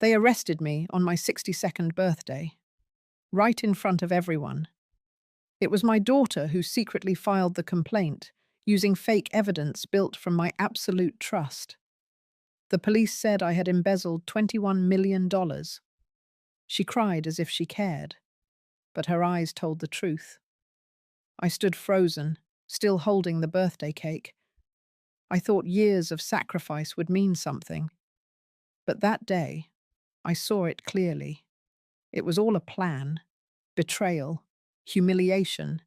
They arrested me on my 62nd birthday, right in front of everyone. It was my daughter who secretly filed the complaint, using fake evidence built from my absolute trust. The police said I had embezzled $21 million. She cried as if she cared, but her eyes told the truth. I stood frozen, still holding the birthday cake. I thought years of sacrifice would mean something. But that day, I saw it clearly. It was all a plan, betrayal, humiliation,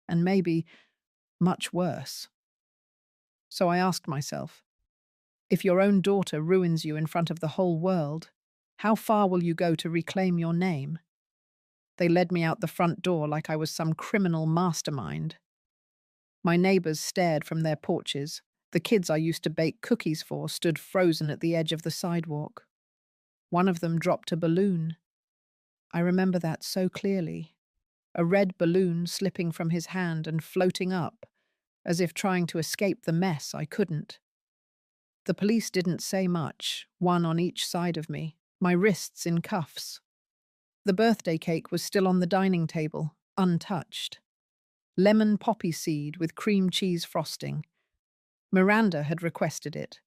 and maybe much worse. So I asked myself, if your own daughter ruins you in front of the whole world, how far will you go to reclaim your name? They led me out the front door like I was some criminal mastermind. My neighbors stared from their porches. The kids I used to bake cookies for stood frozen at the edge of the sidewalk. One of them dropped a balloon. I remember that so clearly. A red balloon slipping from his hand and floating up, as if trying to escape the mess I couldn't. The police didn't say much, one on each side of me, my wrists in cuffs. The birthday cake was still on the dining table, untouched. Lemon poppy seed with cream cheese frosting. Miranda had requested it,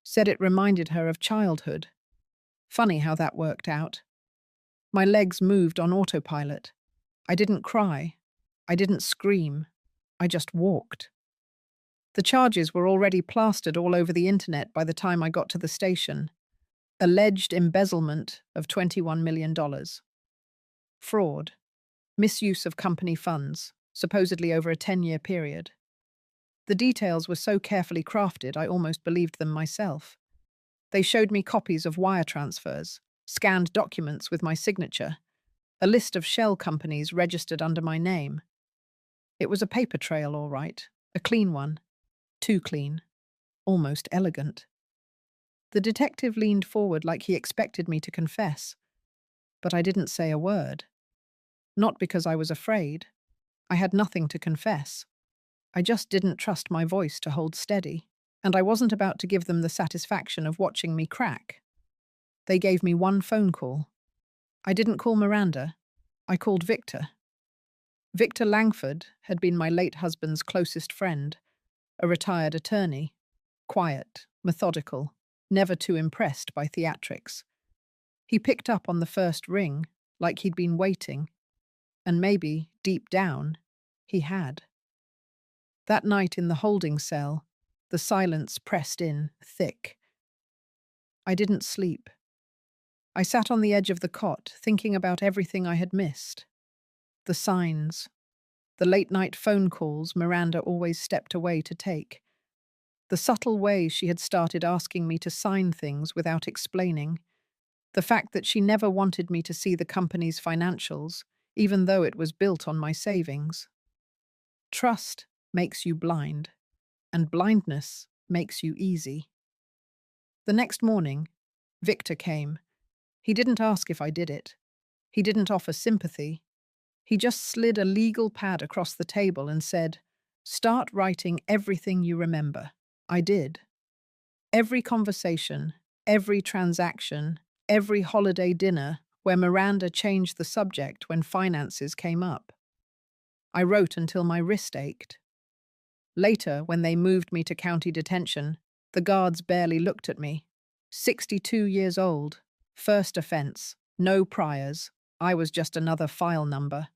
said it reminded her of childhood. Funny how that worked out. My legs moved on autopilot. I didn't cry. I didn't scream. I just walked. The charges were already plastered all over the internet by the time I got to the station. Alleged embezzlement of $21 million. Fraud. Misuse of company funds, supposedly over a 10-year period. The details were so carefully crafted I almost believed them myself. They showed me copies of wire transfers, scanned documents with my signature, a list of shell companies registered under my name. It was a paper trail, all right, a clean one. Too clean. Almost elegant. The detective leaned forward like he expected me to confess, but I didn't say a word. Not because I was afraid. I had nothing to confess. I just didn't trust my voice to hold steady, and I wasn't about to give them the satisfaction of watching me crack. They gave me one phone call. I didn't call Miranda. I called Victor. Victor Langford had been my late husband's closest friend, a retired attorney, quiet, methodical, never too impressed by theatrics. He picked up on the first ring, like he'd been waiting, and maybe, deep down, he had. That night in the holding cell, the silence pressed in, thick. I didn't sleep. I sat on the edge of the cot, thinking about everything I had missed. The signs, the late-night phone calls Miranda always stepped away to take, the subtle way she had started asking me to sign things without explaining, the fact that she never wanted me to see the company's financials, even though it was built on my savings. Trust makes you blind, and blindness makes you easy. The next morning, Victor came. He didn't ask if I did it. He didn't offer sympathy. He just slid a legal pad across the table and said, "Start writing everything you remember." I did. Every conversation, every transaction, every holiday dinner where Miranda changed the subject when finances came up. I wrote until my wrist ached. Later, when they moved me to county detention, the guards barely looked at me. 62 years old, first offense, no priors. I was just another file number.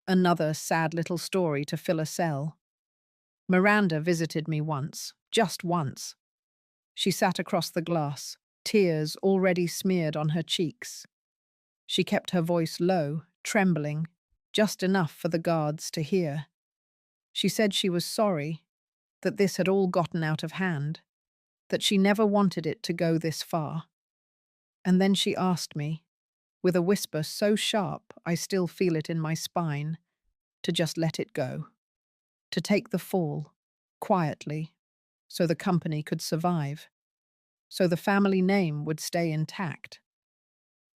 Another sad little story to fill a cell. Miranda visited me once, just once. She sat across the glass, tears already smeared on her cheeks. She kept her voice low, trembling, just enough for the guards to hear. She said she was sorry, that this had all gotten out of hand, that she never wanted it to go this far. And then she asked me, with a whisper so sharp I still feel it in my spine, to just let it go, to take the fall, quietly, so the company could survive, so the family name would stay intact.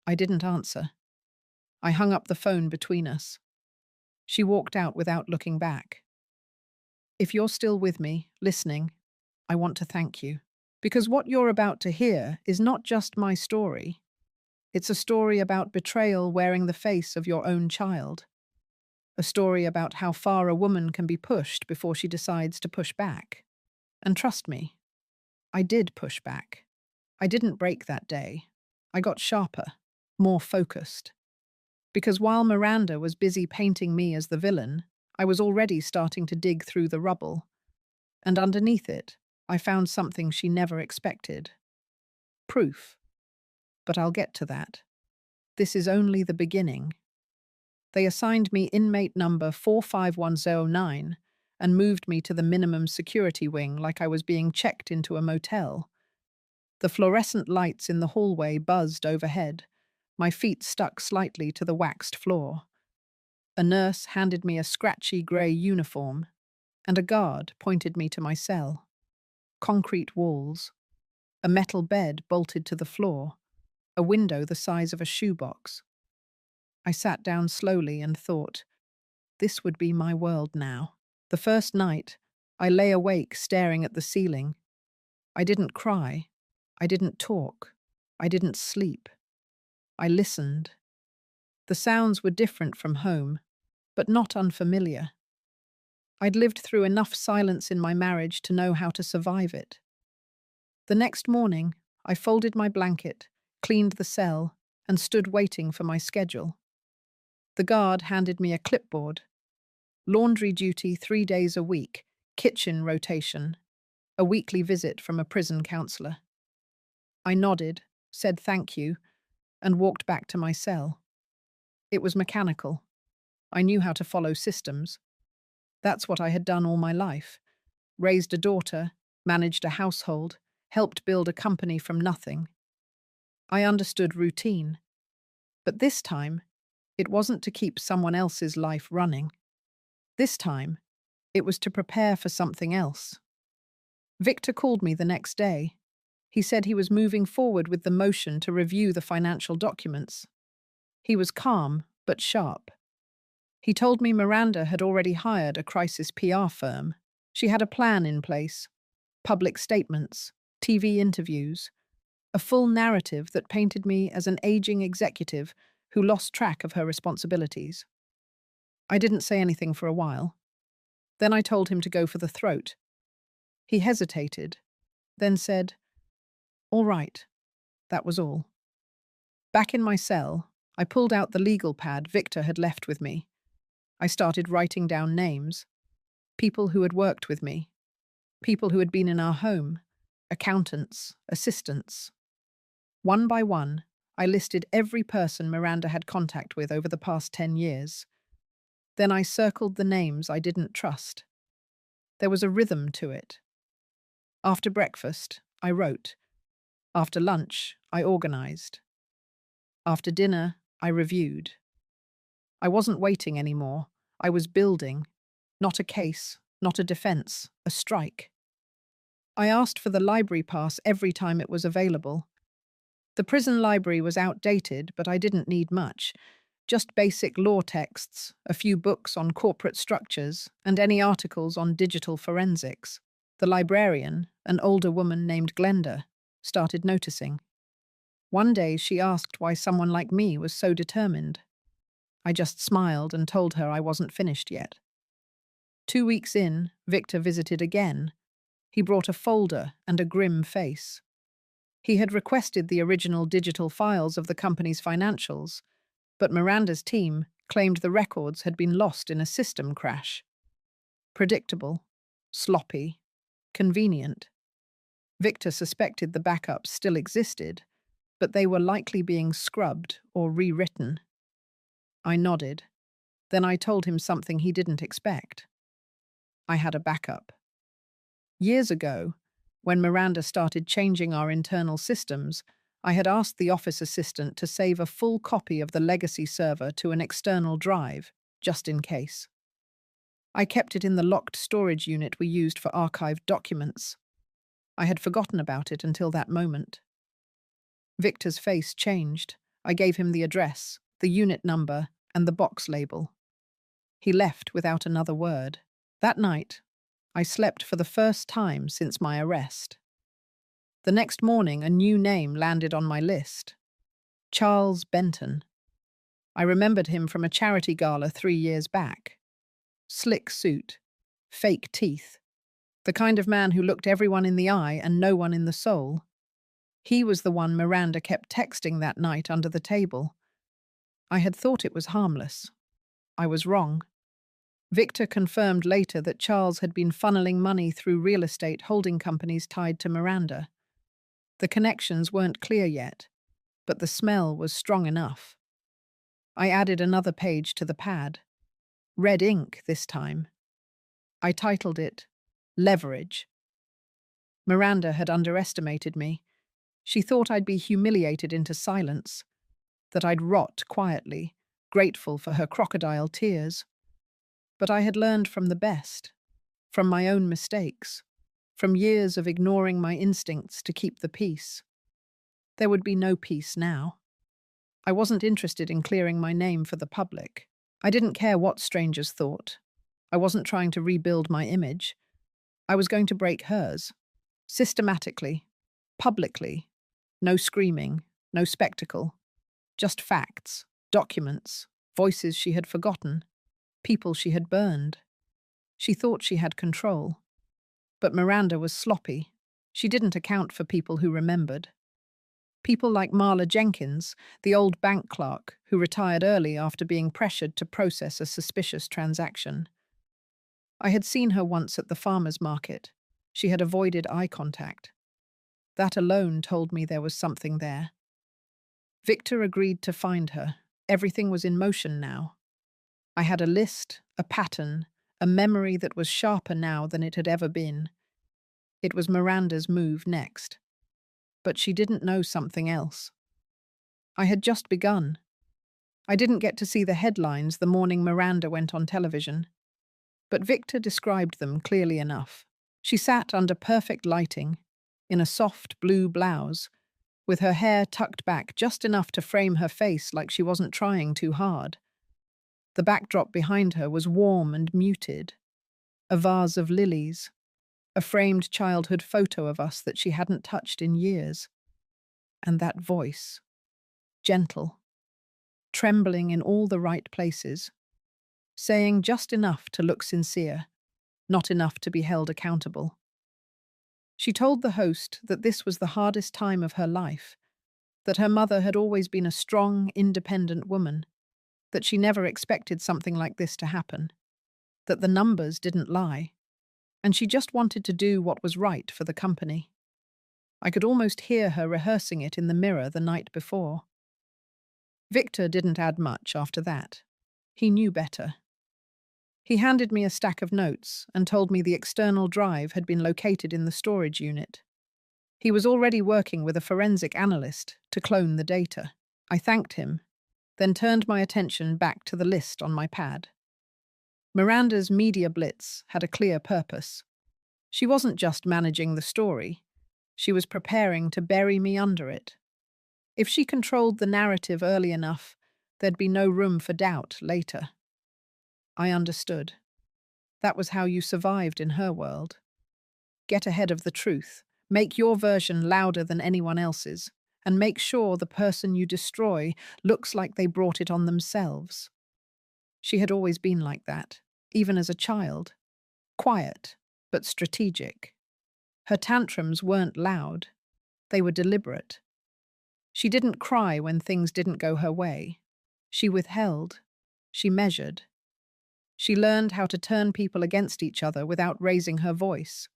I didn't answer. I hung up the phone between us. She walked out without looking back. If you're still with me, listening, I want to thank you. Because what you're about to hear is not just my story. It's a story about betrayal wearing the face of your own child. A story about how far a woman can be pushed before she decides to push back. And trust me, I did push back. I didn't break that day. I got sharper, more focused. Because while Miranda was busy painting me as the villain, I was already starting to dig through the rubble. And underneath it, I found something she never expected. Proof. But I'll get to that. This is only the beginning. They assigned me inmate number 45109 and moved me to the minimum security wing like I was being checked into a motel. The fluorescent lights in the hallway buzzed overhead. My feet stuck slightly to the waxed floor. A nurse handed me a scratchy grey uniform, and a guard pointed me to my cell. Concrete walls, a metal bed bolted to the floor, a window the size of a shoebox. I sat down slowly and thought, this would be my world now. The first night, I lay awake staring at the ceiling. I didn't cry. I didn't talk. I didn't sleep. I listened. The sounds were different from home, but not unfamiliar. I'd lived through enough silence in my marriage to know how to survive it. The next morning, I folded my blanket, cleaned the cell, and stood waiting for my schedule. The guard handed me a clipboard. Laundry duty 3 days a week, kitchen rotation, a weekly visit from a prison counselor. I nodded, said thank you, and walked back to my cell. It was mechanical. I knew how to follow systems. That's what I had done all my life. Raised a daughter, managed a household, helped build a company from nothing. I understood routine. But this time, it wasn't to keep someone else's life running. This time, it was to prepare for something else. Victor called me the next day. He said he was moving forward with the motion to review the financial documents. He was calm, but sharp. He told me Miranda had already hired a crisis PR firm. She had a plan in place, public statements, TV interviews, a full narrative that painted me as an aging executive who lost track of her responsibilities. I didn't say anything for a while. Then I told him to go for the throat. He hesitated, then said, "All right." That was all. Back in my cell, I pulled out the legal pad Victor had left with me. I started writing down names. People who had worked with me. People who had been in our home. Accountants, assistants. One by one, I listed every person Miranda had contact with over the past 10 years. Then I circled the names I didn't trust. There was a rhythm to it. After breakfast, I wrote. After lunch, I organized. After dinner, I reviewed. I wasn't waiting anymore. I was building. Not a case, not a defense, a strike. I asked for the library pass every time it was available. The prison library was outdated, but I didn't need much. Just basic law texts, a few books on corporate structures, and any articles on digital forensics. The librarian, an older woman named Glenda, started noticing. One day she asked why someone like me was so determined. I just smiled and told her I wasn't finished yet. 2 weeks in, Victor visited again. He brought a folder and a grim face. He had requested the original digital files of the company's financials, but Miranda's team claimed the records had been lost in a system crash. Predictable, sloppy, convenient. Victor suspected the backups still existed, but they were likely being scrubbed or rewritten. I nodded. Then I told him something he didn't expect. I had a backup. Years ago, when Miranda started changing our internal systems, I had asked the office assistant to save a full copy of the legacy server to an external drive, just in case. I kept it in the locked storage unit we used for archived documents. I had forgotten about it until that moment. Victor's face changed. I gave him the address, the unit number, and the box label. He left without another word. That night, I slept for the first time since my arrest. The next morning, a new name landed on my list. Charles Benton. I remembered him from a charity gala 3 years back. Slick suit, fake teeth, the kind of man who looked everyone in the eye and no one in the soul. He was the one Miranda kept texting that night under the table. I had thought it was harmless. I was wrong. Victor confirmed later that Charles had been funneling money through real estate holding companies tied to Miranda. The connections weren't clear yet, but the smell was strong enough. I added another page to the pad. Red ink this time. I titled it, Leverage. Miranda had underestimated me. She thought I'd be humiliated into silence, that I'd rot quietly, grateful for her crocodile tears. But I had learned from the best, from my own mistakes, from years of ignoring my instincts to keep the peace. There would be no peace now. I wasn't interested in clearing my name for the public. I didn't care what strangers thought. I wasn't trying to rebuild my image. I was going to break hers. Systematically, publicly. No screaming, no spectacle. Just facts, documents, voices she had forgotten, people she had burned. She thought she had control. But Miranda was sloppy. She didn't account for people who remembered. People like Marla Jenkins, the old bank clerk who retired early after being pressured to process a suspicious transaction. I had seen her once at the farmer's market. She had avoided eye contact. That alone told me there was something there. Victor agreed to find her. Everything was in motion now. I had a list, a pattern, a memory that was sharper now than it had ever been. It was Miranda's move next. But she didn't know something else. I had just begun. I didn't get to see the headlines the morning Miranda went on television. But Victor described them clearly enough. She sat under perfect lighting, in a soft blue blouse, with her hair tucked back just enough to frame her face like she wasn't trying too hard. The backdrop behind her was warm and muted. A vase of lilies, a framed childhood photo of us that she hadn't touched in years. And that voice, gentle, trembling in all the right places, saying just enough to look sincere, not enough to be held accountable. She told the host that this was the hardest time of her life, that her mother had always been a strong, independent woman, that she never expected something like this to happen, that the numbers didn't lie, and she just wanted to do what was right for the company. I could almost hear her rehearsing it in the mirror the night before. Victor didn't add much after that. He knew better. He handed me a stack of notes and told me the external drive had been located in the storage unit. He was already working with a forensic analyst to clone the data. I thanked him, then turned my attention back to the list on my pad. Miranda's media blitz had a clear purpose. She wasn't just managing the story. She was preparing to bury me under it. If she controlled the narrative early enough, there'd be no room for doubt later. I understood. That was how you survived in her world. Get ahead of the truth, make your version louder than anyone else's, and make sure the person you destroy looks like they brought it on themselves. She had always been like that, even as a child. Quiet, but strategic. Her tantrums weren't loud. They were deliberate. She didn't cry when things didn't go her way. She withheld. She measured. She learned how to turn people against each other without raising her voice.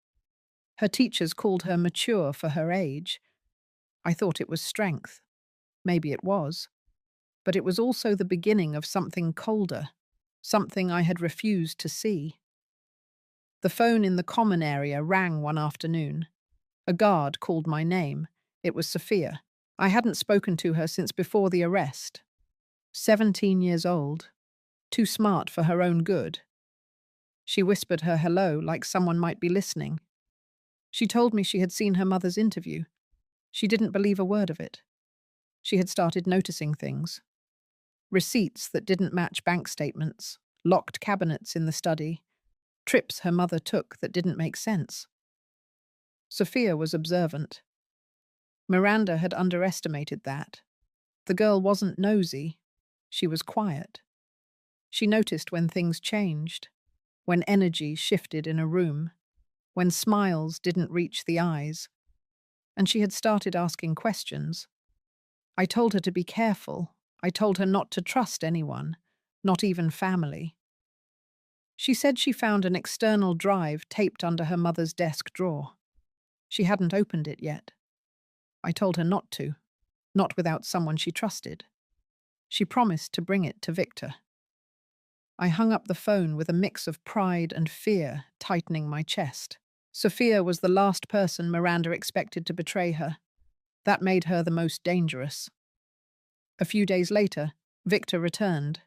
Her teachers called her mature for her age. I thought it was strength. Maybe it was. But it was also the beginning of something colder, something I had refused to see. The phone in the common area rang one afternoon. A guard called my name. It was Sophia. I hadn't spoken to her since before the arrest. 17 years old. Too smart for her own good. She whispered her hello like someone might be listening. She told me she had seen her mother's interview. She didn't believe a word of it. She had started noticing things. Receipts that didn't match bank statements, locked cabinets in the study, trips her mother took that didn't make sense. Sophia was observant. Miranda had underestimated that. The girl wasn't nosy. She was quiet. She noticed when things changed, when energy shifted in a room, when smiles didn't reach the eyes, and she had started asking questions. I told her to be careful. I told her not to trust anyone, not even family. She said she found an external drive taped under her mother's desk drawer. She hadn't opened it yet. I told her not to, not without someone she trusted. She promised to bring it to Victor. I hung up the phone with a mix of pride and fear tightening my chest. Sophia was the last person Miranda expected to betray her. That made her the most dangerous. A few days later, Victor returned.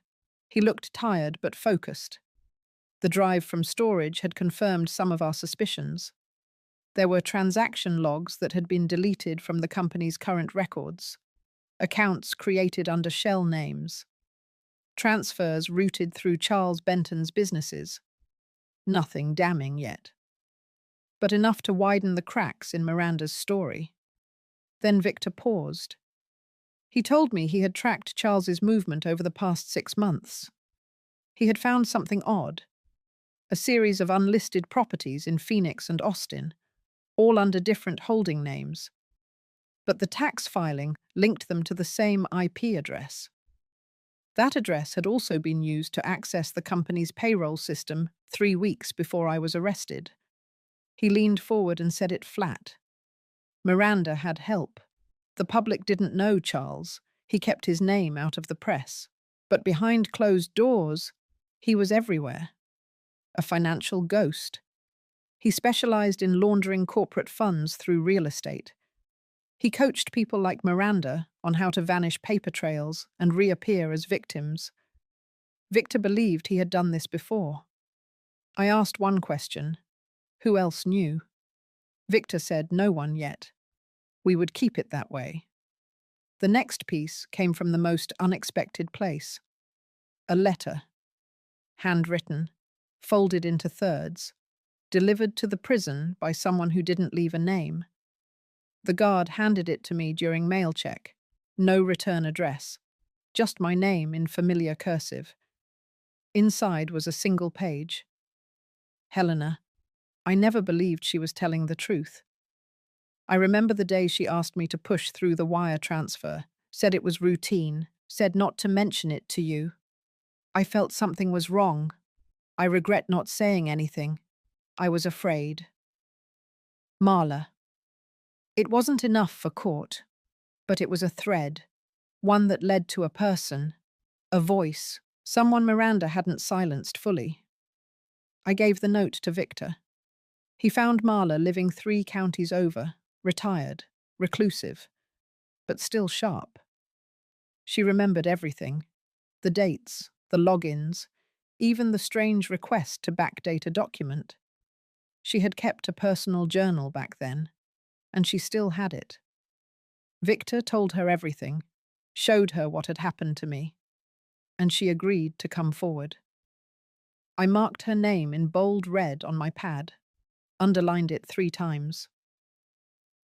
He looked tired but focused. The drive from storage had confirmed some of our suspicions. There were transaction logs that had been deleted from the company's current records, accounts created under shell names, transfers routed through Charles Benton's businesses. Nothing damning yet, but enough to widen the cracks in Miranda's story. Then Victor paused. He told me he had tracked Charles's movement over the past 6 months. He had found something odd. A series of unlisted properties in Phoenix and Austin, all under different holding names. But the tax filing linked them to the same IP address. That address had also been used to access the company's payroll system 3 weeks before I was arrested. He leaned forward and said it flat. Miranda had help. The public didn't know Charles. He kept his name out of the press. But behind closed doors, he was everywhere. A financial ghost. He specialized in laundering corporate funds through real estate. He coached people like Miranda on how to vanish paper trails and reappear as victims. Victor believed he had done this before. I asked one question. Who else knew? Victor said no one yet. We would keep it that way. The next piece came from the most unexpected place. A letter. Handwritten, folded into thirds, delivered to the prison by someone who didn't leave a name. The guard handed it to me during mail check. No return address. Just my name in familiar cursive. Inside was a single page. Helena. I never believed she was telling the truth. I remember the day she asked me to push through the wire transfer, said it was routine, said not to mention it to you. I felt something was wrong. I regret not saying anything. I was afraid. Marla. It wasn't enough for court, but it was a thread, one that led to a person, a voice, someone Miranda hadn't silenced fully. I gave the note to Victor. He found Marla living 3 counties over, retired, reclusive, but still sharp. She remembered everything, the dates, the logins, even the strange request to backdate a document. She had kept a personal journal back then, and she still had it. Victor told her everything, showed her what had happened to me, and she agreed to come forward. I marked her name in bold red on my pad, underlined it 3 times.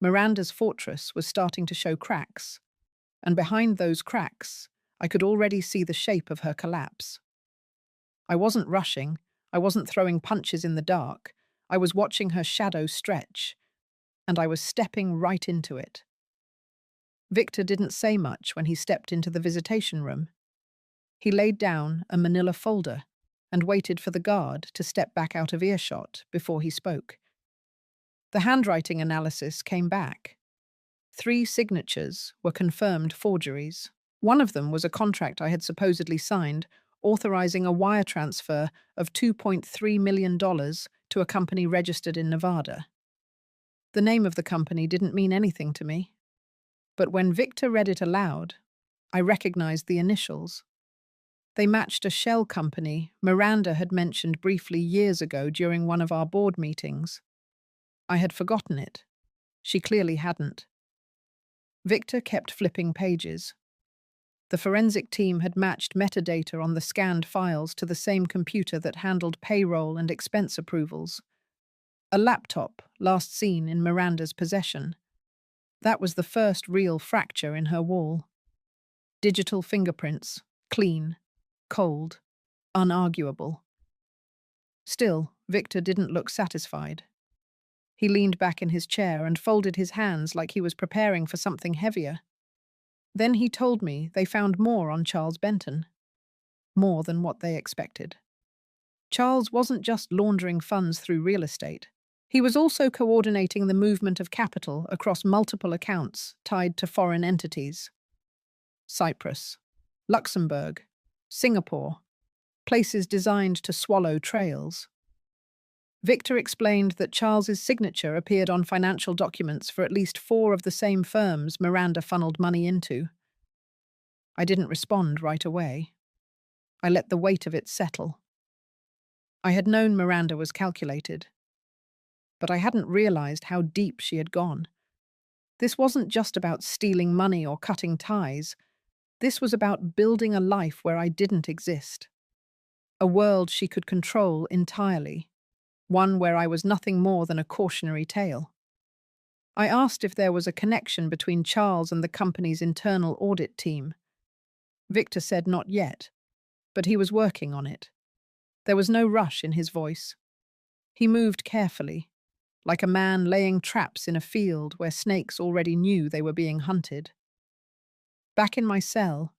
Miranda's fortress was starting to show cracks, and behind those cracks, I could already see the shape of her collapse. I wasn't rushing, I wasn't throwing punches in the dark, I was watching her shadow stretch, and I was stepping right into it. Victor didn't say much when he stepped into the visitation room. He laid down a manila folder and waited for the guard to step back out of earshot before he spoke. The handwriting analysis came back. 3 signatures were confirmed forgeries. One of them was a contract I had supposedly signed, authorizing a wire transfer of $2.3 million to a company registered in Nevada. The name of the company didn't mean anything to me. But when Victor read it aloud, I recognized the initials. They matched a shell company Miranda had mentioned briefly years ago during one of our board meetings. I had forgotten it. She clearly hadn't. Victor kept flipping pages. The forensic team had matched metadata on the scanned files to the same computer that handled payroll and expense approvals. A laptop last seen in Miranda's possession. That was the first real fracture in her wall. Digital fingerprints, clean, cold, unarguable. Still, Victor didn't look satisfied. He leaned back in his chair and folded his hands like he was preparing for something heavier. Then he told me they found more on Charles Benton. More than what they expected. Charles wasn't just laundering funds through real estate. He was also coordinating the movement of capital across multiple accounts tied to foreign entities. Cyprus, Luxembourg, Singapore, places designed to swallow trails. Victor explained that Charles's signature appeared on financial documents for at least 4 of the same firms Miranda funneled money into. I didn't respond right away. I let the weight of it settle. I had known Miranda was calculated, but I hadn't realized how deep she had gone. This wasn't just about stealing money or cutting ties. This was about building a life where I didn't exist. A world she could control entirely. One where I was nothing more than a cautionary tale. I asked if there was a connection between Charles and the company's internal audit team. Victor said not yet, but he was working on it. There was no rush in his voice. He moved carefully, like a man laying traps in a field where snakes already knew they were being hunted. Back in my cell,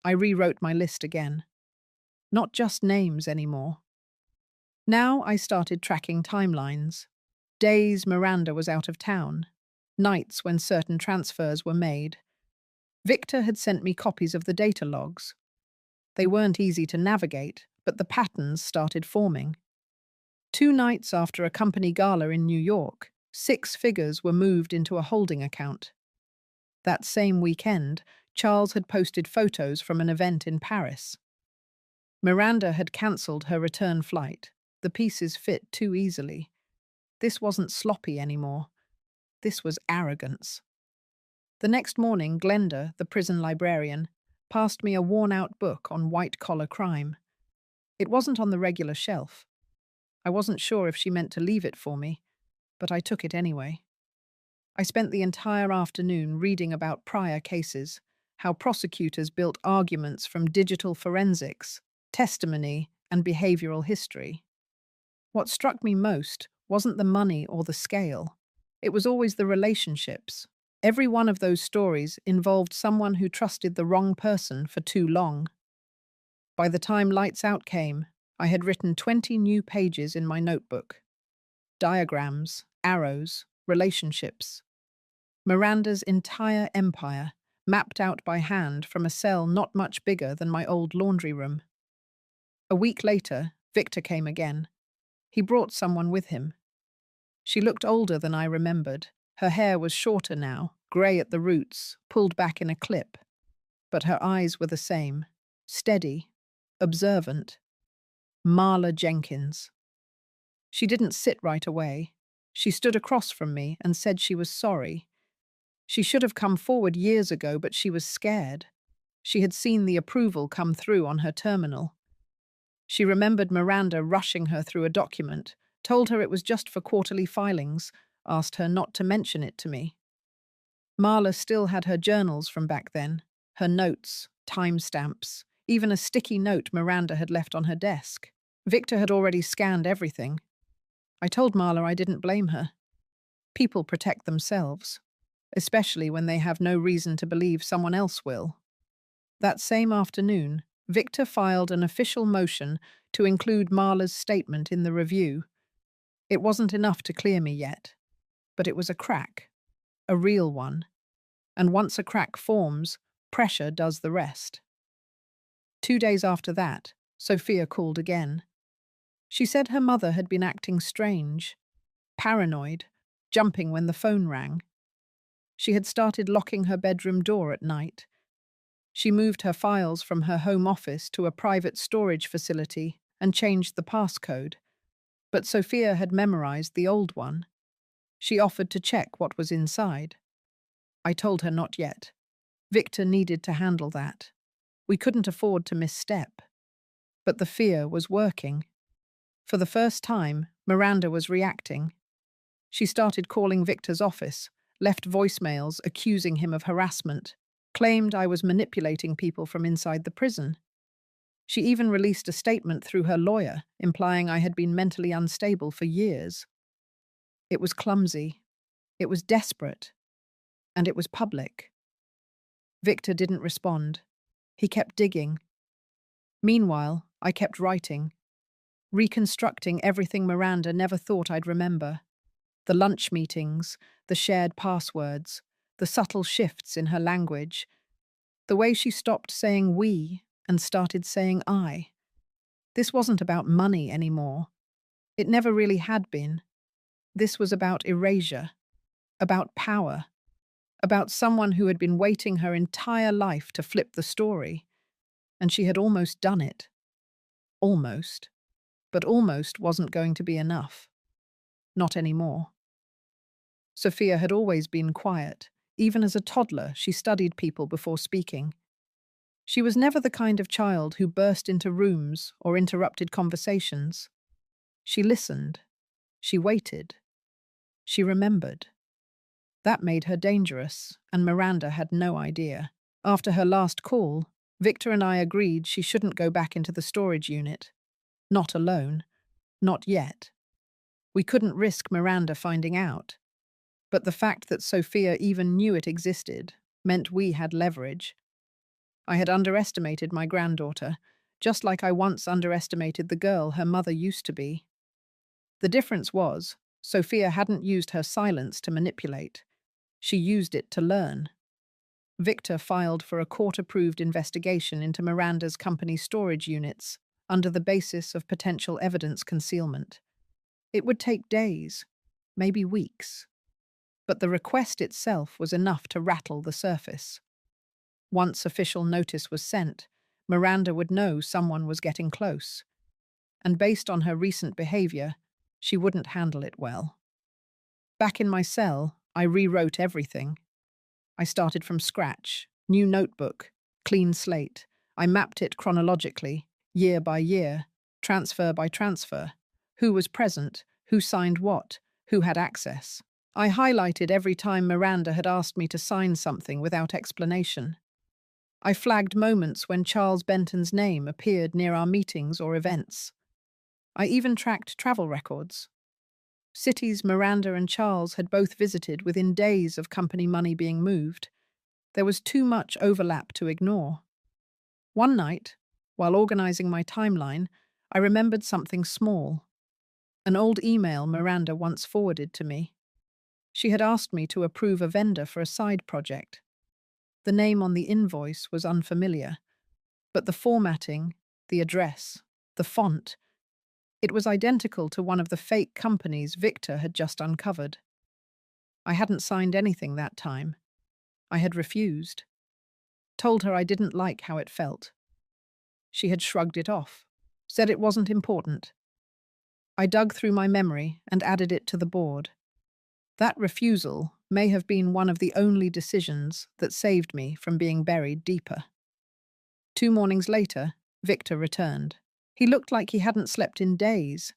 I rewrote my list again. Not just names anymore. Now I started tracking timelines. Days Miranda was out of town. Nights when certain transfers were made. Victor had sent me copies of the data logs. They weren't easy to navigate, but the patterns started forming. 2 nights after a company gala in New York, 6 figures were moved into a holding account. That same weekend, Charles had posted photos from an event in Paris. Miranda had cancelled her return flight. The pieces fit too easily. This wasn't sloppy anymore. This was arrogance. The next morning, Glenda, the prison librarian, passed me a worn-out book on white-collar crime. It wasn't on the regular shelf. I wasn't sure if she meant to leave it for me, but I took it anyway. I spent the entire afternoon reading about prior cases, how prosecutors built arguments from digital forensics, testimony, and behavioral history. What struck me most wasn't the money or the scale. It was always the relationships. Every one of those stories involved someone who trusted the wrong person for too long. By the time Lights Out came, I had written 20 new pages in my notebook. Diagrams, arrows, relationships. Miranda's entire empire, mapped out by hand from a cell not much bigger than my old laundry room. A week later, Victor came again. He brought someone with him. She looked older than I remembered. Her hair was shorter now, grey at the roots, pulled back in a clip. But her eyes were the same, steady, observant. Marla Jenkins. She didn't sit right away. She stood across from me and said she was sorry. She should have come forward years ago, but she was scared. She had seen the approval come through on her terminal. She remembered Miranda rushing her through a document, told her it was just for quarterly filings, asked her not to mention it to me. Marla still had her journals from back then, her notes, timestamps, even a sticky note Miranda had left on her desk. Victor had already scanned everything. I told Marla I didn't blame her. People protect themselves, especially when they have no reason to believe someone else will. That same afternoon, Victor filed an official motion to include Marla's statement in the review. It wasn't enough to clear me yet, but it was a crack, a real one. And once a crack forms, pressure does the rest. 2 days after that, Sophia called again. She said her mother had been acting strange, paranoid, jumping when the phone rang. She had started locking her bedroom door at night. She moved her files from her home office to a private storage facility and changed the passcode. But Sophia had memorized the old one. She offered to check what was inside. I told her not yet. Victor needed to handle that. We couldn't afford to misstep. But the fear was working. For the first time, Miranda was reacting. She started calling Victor's office, left voicemails accusing him of harassment. claimed I was manipulating people from inside the prison. She even released a statement through her lawyer, implying I had been mentally unstable for years. It was clumsy, it was desperate, and it was public. Victor didn't respond. He kept digging. Meanwhile, I kept writing, reconstructing everything Miranda never thought I'd remember. The lunch meetings, the shared passwords, the subtle shifts in her language, the way she stopped saying we and started saying I. This wasn't about money anymore. It never really had been. This was about erasure, about power, about someone who had been waiting her entire life to flip the story. And she had almost done it. Almost. But almost wasn't going to be enough. Not anymore. Sophia had always been quiet. Even as a toddler, she studied people before speaking. She was never the kind of child who burst into rooms or interrupted conversations. She listened. She waited. She remembered. That made her dangerous, and Miranda had no idea. After her last call, Victor and I agreed she shouldn't go back into the storage unit. Not alone. Not yet. We couldn't risk Miranda finding out. But the fact that Sophia even knew it existed meant we had leverage. I had underestimated my granddaughter, just like I once underestimated the girl her mother used to be. The difference was, Sophia hadn't used her silence to manipulate. She used it to learn. Victor filed for a court-approved investigation into Miranda's company storage units under the basis of potential evidence concealment. It would take days, maybe weeks. But the request itself was enough to rattle the surface. Once official notice was sent, Miranda would know someone was getting close. And based on her recent behavior, she wouldn't handle it well. Back in my cell, I rewrote everything. I started from scratch, new notebook, clean slate. I mapped it chronologically, year by year, transfer by transfer. Who was present, who signed what, who had access. I highlighted every time Miranda had asked me to sign something without explanation. I flagged moments when Charles Benton's name appeared near our meetings or events. I even tracked travel records. Cities Miranda and Charles had both visited within days of company money being moved. There was too much overlap to ignore. One night, while organizing my timeline, I remembered something small. An old email Miranda once forwarded to me. She had asked me to approve a vendor for a side project. The name on the invoice was unfamiliar, but the formatting, the address, the font, it was identical to one of the fake companies Victor had just uncovered. I hadn't signed anything that time. I had refused. Told her I didn't like how it felt. She had shrugged it off, said it wasn't important. I dug through my memory and added it to the board. That refusal may have been one of the only decisions that saved me from being buried deeper. 2 mornings later, Victor returned. He looked like he hadn't slept in days.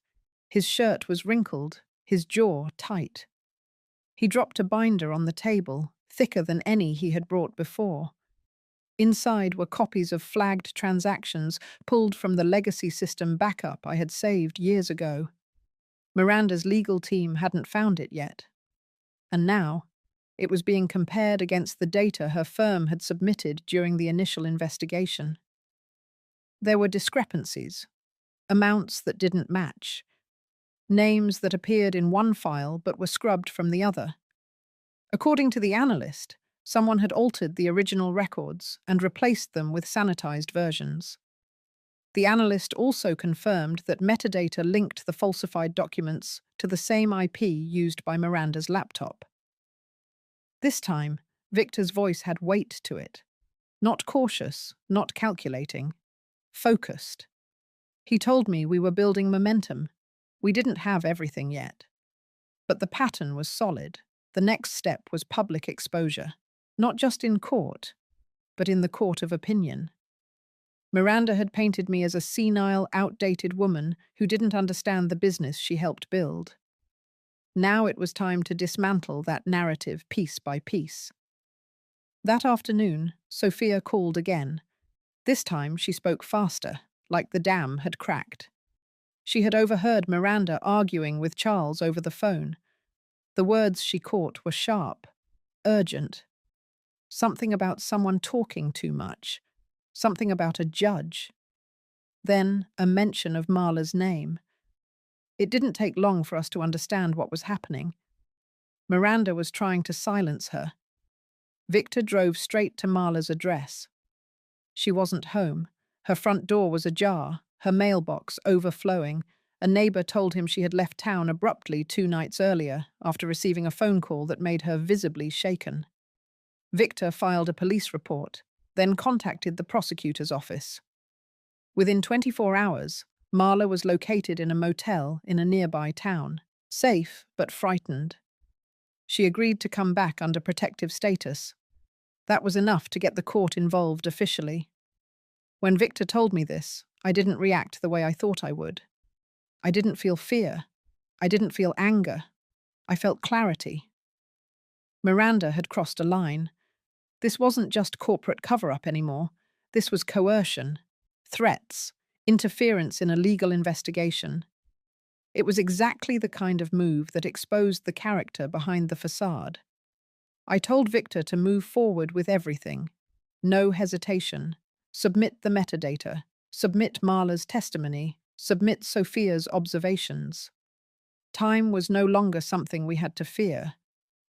His shirt was wrinkled, his jaw tight. He dropped a binder on the table, thicker than any he had brought before. Inside were copies of flagged transactions pulled from the legacy system backup I had saved years ago. Miranda's legal team hadn't found it yet. And now, it was being compared against the data her firm had submitted during the initial investigation. There were discrepancies, amounts that didn't match, names that appeared in one file but were scrubbed from the other. According to the analyst, someone had altered the original records and replaced them with sanitized versions. The analyst also confirmed that metadata linked the falsified documents to the same IP used by Miranda's laptop. This time, Victor's voice had weight to it. Not cautious, not calculating. Focused. He told me we were building momentum. We didn't have everything yet. But the pattern was solid. The next step was public exposure. Not just in court, but in the court of opinion. Miranda had painted me as a senile, outdated woman who didn't understand the business she helped build. Now it was time to dismantle that narrative piece by piece. That afternoon, Sophia called again. This time she spoke faster, like the dam had cracked. She had overheard Miranda arguing with Charles over the phone. The words she caught were sharp, urgent. Something about someone talking too much. Something about a judge. Then a mention of Marla's name. It didn't take long for us to understand what was happening. Miranda was trying to silence her. Victor drove straight to Marla's address. She wasn't home. Her front door was ajar, her mailbox overflowing. A neighbor told him she had left town abruptly 2 nights earlier after receiving a phone call that made her visibly shaken. Victor filed a police report, then contacted the prosecutor's office. Within 24 hours, Marla was located in a motel in a nearby town, safe but frightened. She agreed to come back under protective status. That was enough to get the court involved officially. When Victor told me this, I didn't react the way I thought I would. I didn't feel fear. I didn't feel anger. I felt clarity. Miranda had crossed a line. This wasn't just corporate cover-up anymore. This was coercion, threats, interference in a legal investigation. It was exactly the kind of move that exposed the character behind the facade. I told Victor to move forward with everything. No hesitation. Submit the metadata. Submit Marla's testimony. Submit Sophia's observations. Time was no longer something we had to fear.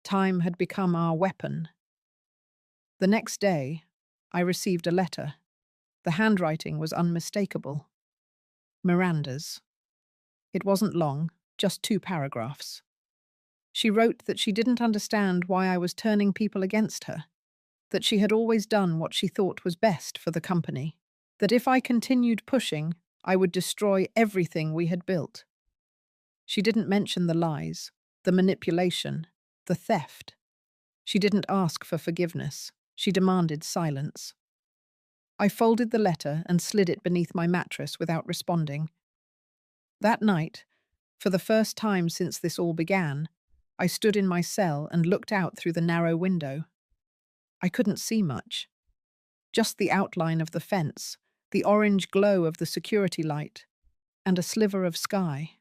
Time had become our weapon. The next day, I received a letter. The handwriting was unmistakable. Miranda's. It wasn't long, just 2 paragraphs. She wrote that she didn't understand why I was turning people against her, that she had always done what she thought was best for the company, that if I continued pushing, I would destroy everything we had built. She didn't mention the lies, the manipulation, the theft. She didn't ask for forgiveness. She demanded silence. I folded the letter and slid it beneath my mattress without responding. That night, for the first time since this all began, I stood in my cell and looked out through the narrow window. I couldn't see much. Just the outline of the fence, the orange glow of the security light, and a sliver of sky.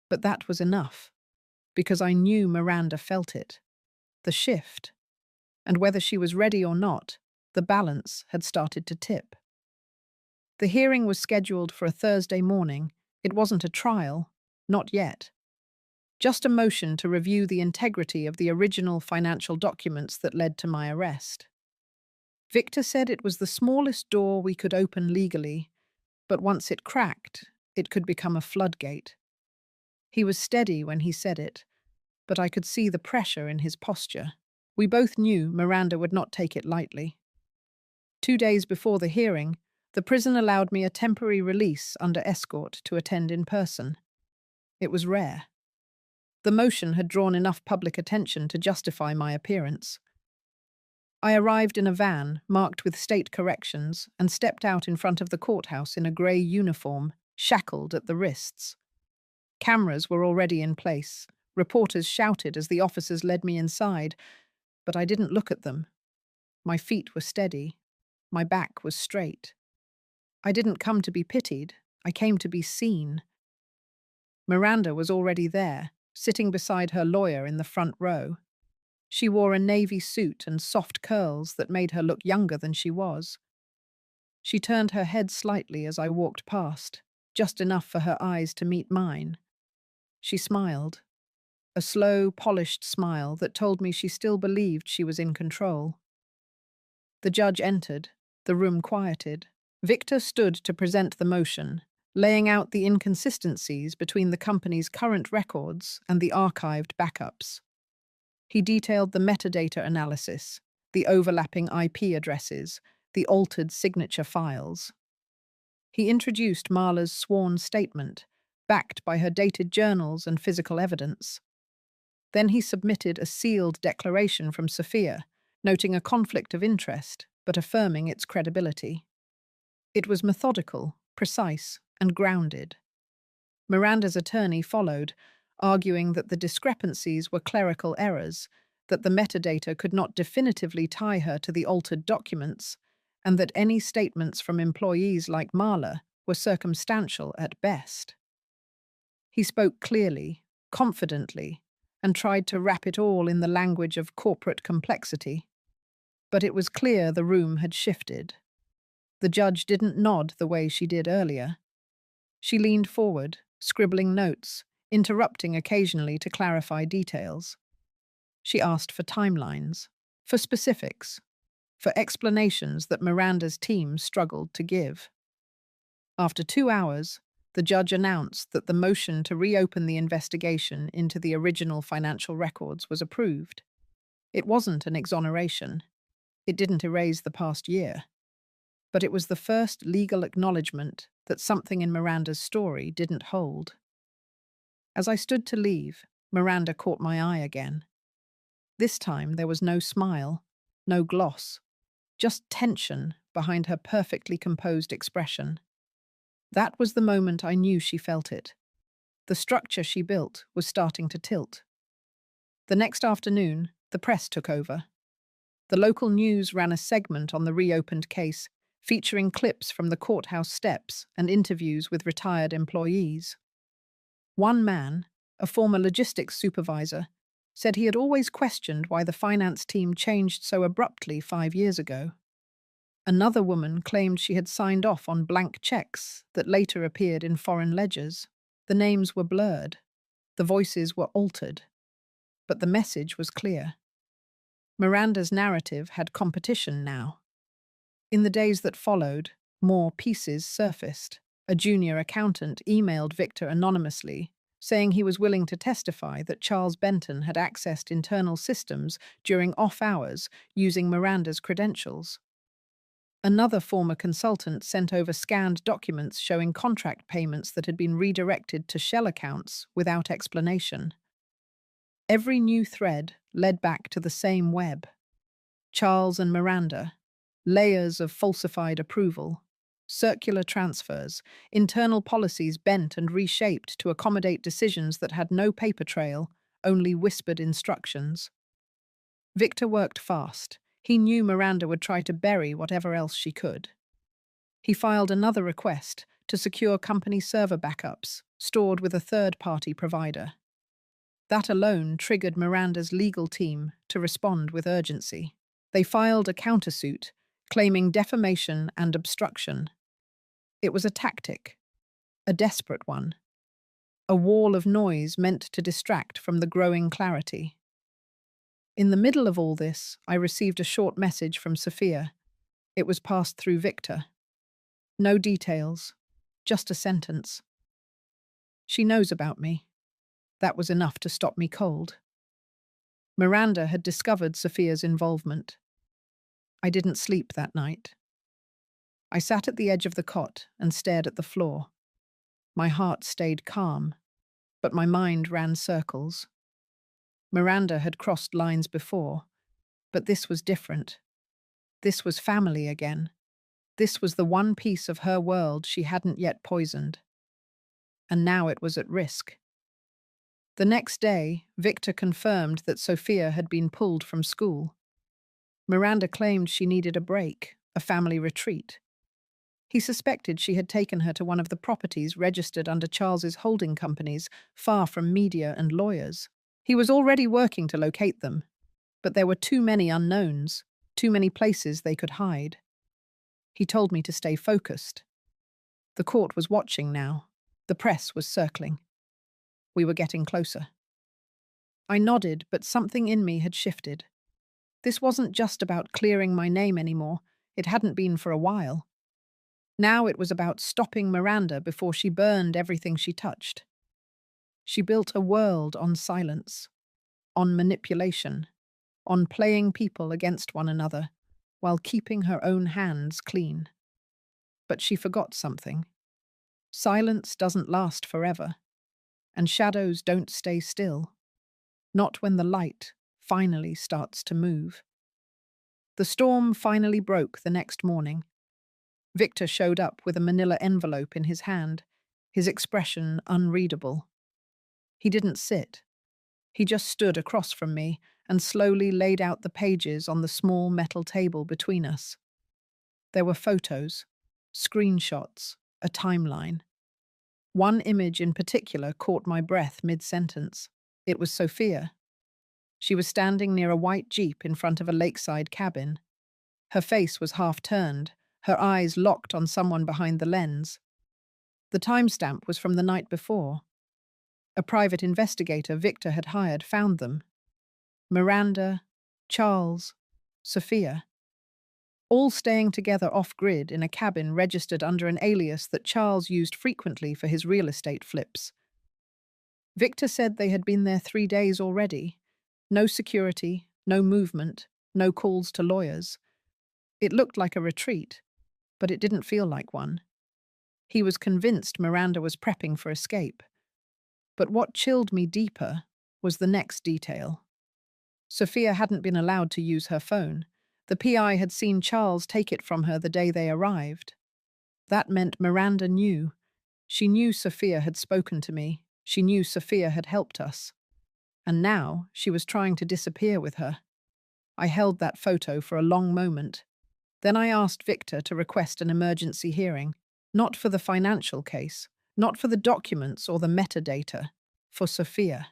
But that was enough, because I knew Miranda felt it. The shift. And whether she was ready or not, the balance had started to tip. The hearing was scheduled for a Thursday morning. It wasn't a trial, not yet. Just a motion to review the integrity of the original financial documents that led to my arrest. Victor said it was the smallest door we could open legally, but once it cracked, it could become a floodgate. He was steady when he said it, but I could see the pressure in his posture. We both knew Miranda would not take it lightly. 2 days before the hearing, the prison allowed me a temporary release under escort to attend in person. It was rare. The motion had drawn enough public attention to justify my appearance. I arrived in a van marked with state corrections and stepped out in front of the courthouse in a grey uniform, shackled at the wrists. Cameras were already in place. Reporters shouted as the officers led me inside, but I didn't look at them. My feet were steady. My back was straight. I didn't come to be pitied. I came to be seen. Miranda was already there, sitting beside her lawyer in the front row. She wore a navy suit and soft curls that made her look younger than she was. She turned her head slightly as I walked past, just enough for her eyes to meet mine. She smiled, a slow, polished smile that told me she still believed she was in control. The judge entered, the room quieted. Victor stood to present the motion, laying out the inconsistencies between the company's current records and the archived backups. He detailed the metadata analysis, the overlapping IP addresses, the altered signature files. He introduced Marla's sworn statement, backed by her dated journals and physical evidence. Then he submitted a sealed declaration from Sophia, noting a conflict of interest, but affirming its credibility. It was methodical, precise, and grounded. Miranda's attorney followed, arguing that the discrepancies were clerical errors, that the metadata could not definitively tie her to the altered documents, and that any statements from employees like Marla were circumstantial at best. He spoke clearly, confidently, and tried to wrap it all in the language of corporate complexity. But it was clear the room had shifted. The judge didn't nod the way she did earlier. She leaned forward, scribbling notes, interrupting occasionally to clarify details. She asked for timelines, for specifics, for explanations that Miranda's team struggled to give. After 2 hours, the judge announced that the motion to reopen the investigation into the original financial records was approved. It wasn't an exoneration. It didn't erase the past year. But it was the first legal acknowledgement that something in Miranda's story didn't hold. As I stood to leave, Miranda caught my eye again. This time there was no smile, no gloss, just tension behind her perfectly composed expression. That was the moment I knew she felt it. The structure she built was starting to tilt. The next afternoon, the press took over. The local news ran a segment on the reopened case, featuring clips from the courthouse steps and interviews with retired employees. One man, a former logistics supervisor, said he had always questioned why the finance team changed so abruptly 5 years ago. Another woman claimed she had signed off on blank checks that later appeared in foreign ledgers. The names were blurred, the voices were altered, but the message was clear. Miranda's narrative had competition now. In the days that followed, more pieces surfaced. A junior accountant emailed Victor anonymously, saying he was willing to testify that Charles Benton had accessed internal systems during off hours using Miranda's credentials. Another former consultant sent over scanned documents showing contract payments that had been redirected to shell accounts without explanation. Every new thread led back to the same web. Charles and Miranda, layers of falsified approval, circular transfers, internal policies bent and reshaped to accommodate decisions that had no paper trail, only whispered instructions. Victor worked fast. He knew Miranda would try to bury whatever else she could. He filed another request to secure company server backups, stored with a third-party provider. That alone triggered Miranda's legal team to respond with urgency. They filed a countersuit, claiming defamation and obstruction. It was a tactic, a desperate one, a wall of noise meant to distract from the growing clarity. In the middle of all this, I received a short message from Sophia. It was passed through Victor. No details, just a sentence. She knows about me. That was enough to stop me cold. Miranda had discovered Sophia's involvement. I didn't sleep that night. I sat at the edge of the cot and stared at the floor. My heart stayed calm, but my mind ran circles. Miranda had crossed lines before, but this was different. This was family again. This was the one piece of her world she hadn't yet poisoned. And now it was at risk. The next day, Victor confirmed that Sophia had been pulled from school. Miranda claimed she needed a break, a family retreat. He suspected she had taken her to one of the properties registered under Charles's holding companies, far from media and lawyers. He was already working to locate them, but there were too many unknowns, too many places they could hide. He told me to stay focused. The court was watching now. The press was circling. We were getting closer. I nodded, but something in me had shifted. This wasn't just about clearing my name anymore. It hadn't been for a while. Now it was about stopping Miranda before she burned everything she touched. She built a world on silence, on manipulation, on playing people against one another, while keeping her own hands clean. But she forgot something. Silence doesn't last forever, and shadows don't stay still. Not when the light finally starts to move. The storm finally broke the next morning. Victor showed up with a manila envelope in his hand, his expression unreadable. He didn't sit. He just stood across from me, and slowly laid out the pages on the small metal table between us. There were photos, screenshots, a timeline. One image in particular caught my breath mid-sentence. It was Sophia. She was standing near a white jeep in front of a lakeside cabin. Her face was half turned, her eyes locked on someone behind the lens. The timestamp was from the night before. A private investigator Victor had hired found them. Miranda, Charles, Sophia, all staying together off-grid in a cabin registered under an alias that Charles used frequently for his real estate flips. Victor said they had been there 3 days already. No security, no movement, no calls to lawyers. It looked like a retreat, but it didn't feel like one. He was convinced Miranda was prepping for escape. But what chilled me deeper was the next detail. Sophia hadn't been allowed to use her phone. The PI had seen Charles take it from her the day they arrived. That meant Miranda knew. She knew Sophia had spoken to me. She knew Sophia had helped us. And now she was trying to disappear with her. I held that photo for a long moment. Then I asked Victor to request an emergency hearing, not for the financial case, not for the documents or the metadata, for Sophia.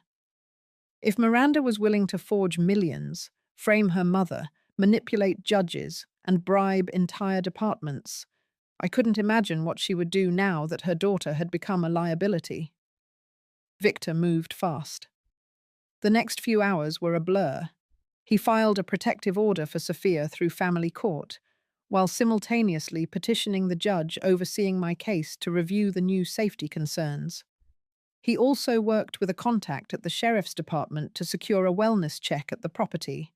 If Miranda was willing to forge millions, frame her mother, manipulate judges, and bribe entire departments, I couldn't imagine what she would do now that her daughter had become a liability. Victor moved fast. The next few hours were a blur. He filed a protective order for Sophia through family court, while simultaneously petitioning the judge overseeing my case to review the new safety concerns. He also worked with a contact at the sheriff's department to secure a wellness check at the property.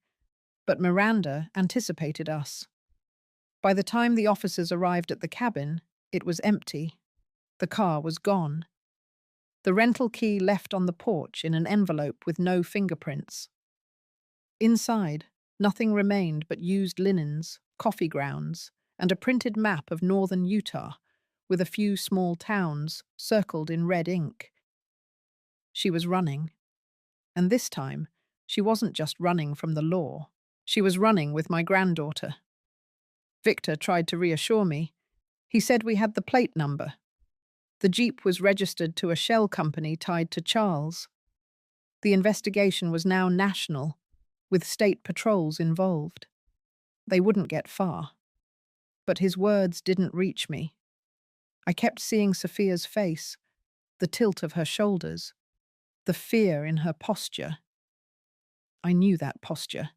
But Miranda anticipated us. By the time the officers arrived at the cabin, it was empty. The car was gone. The rental key left on the porch in an envelope with no fingerprints. Inside, nothing remained but used linens, coffee grounds, and a printed map of northern Utah, with a few small towns circled in red ink. She was running. And this time, she wasn't just running from the law. She was running with my granddaughter. Victor tried to reassure me. He said we had the plate number. The Jeep was registered to a shell company tied to Charles. The investigation was now national, with state patrols involved. They wouldn't get far. But his words didn't reach me. I kept seeing Sophia's face, the tilt of her shoulders, the fear in her posture. I knew that posture.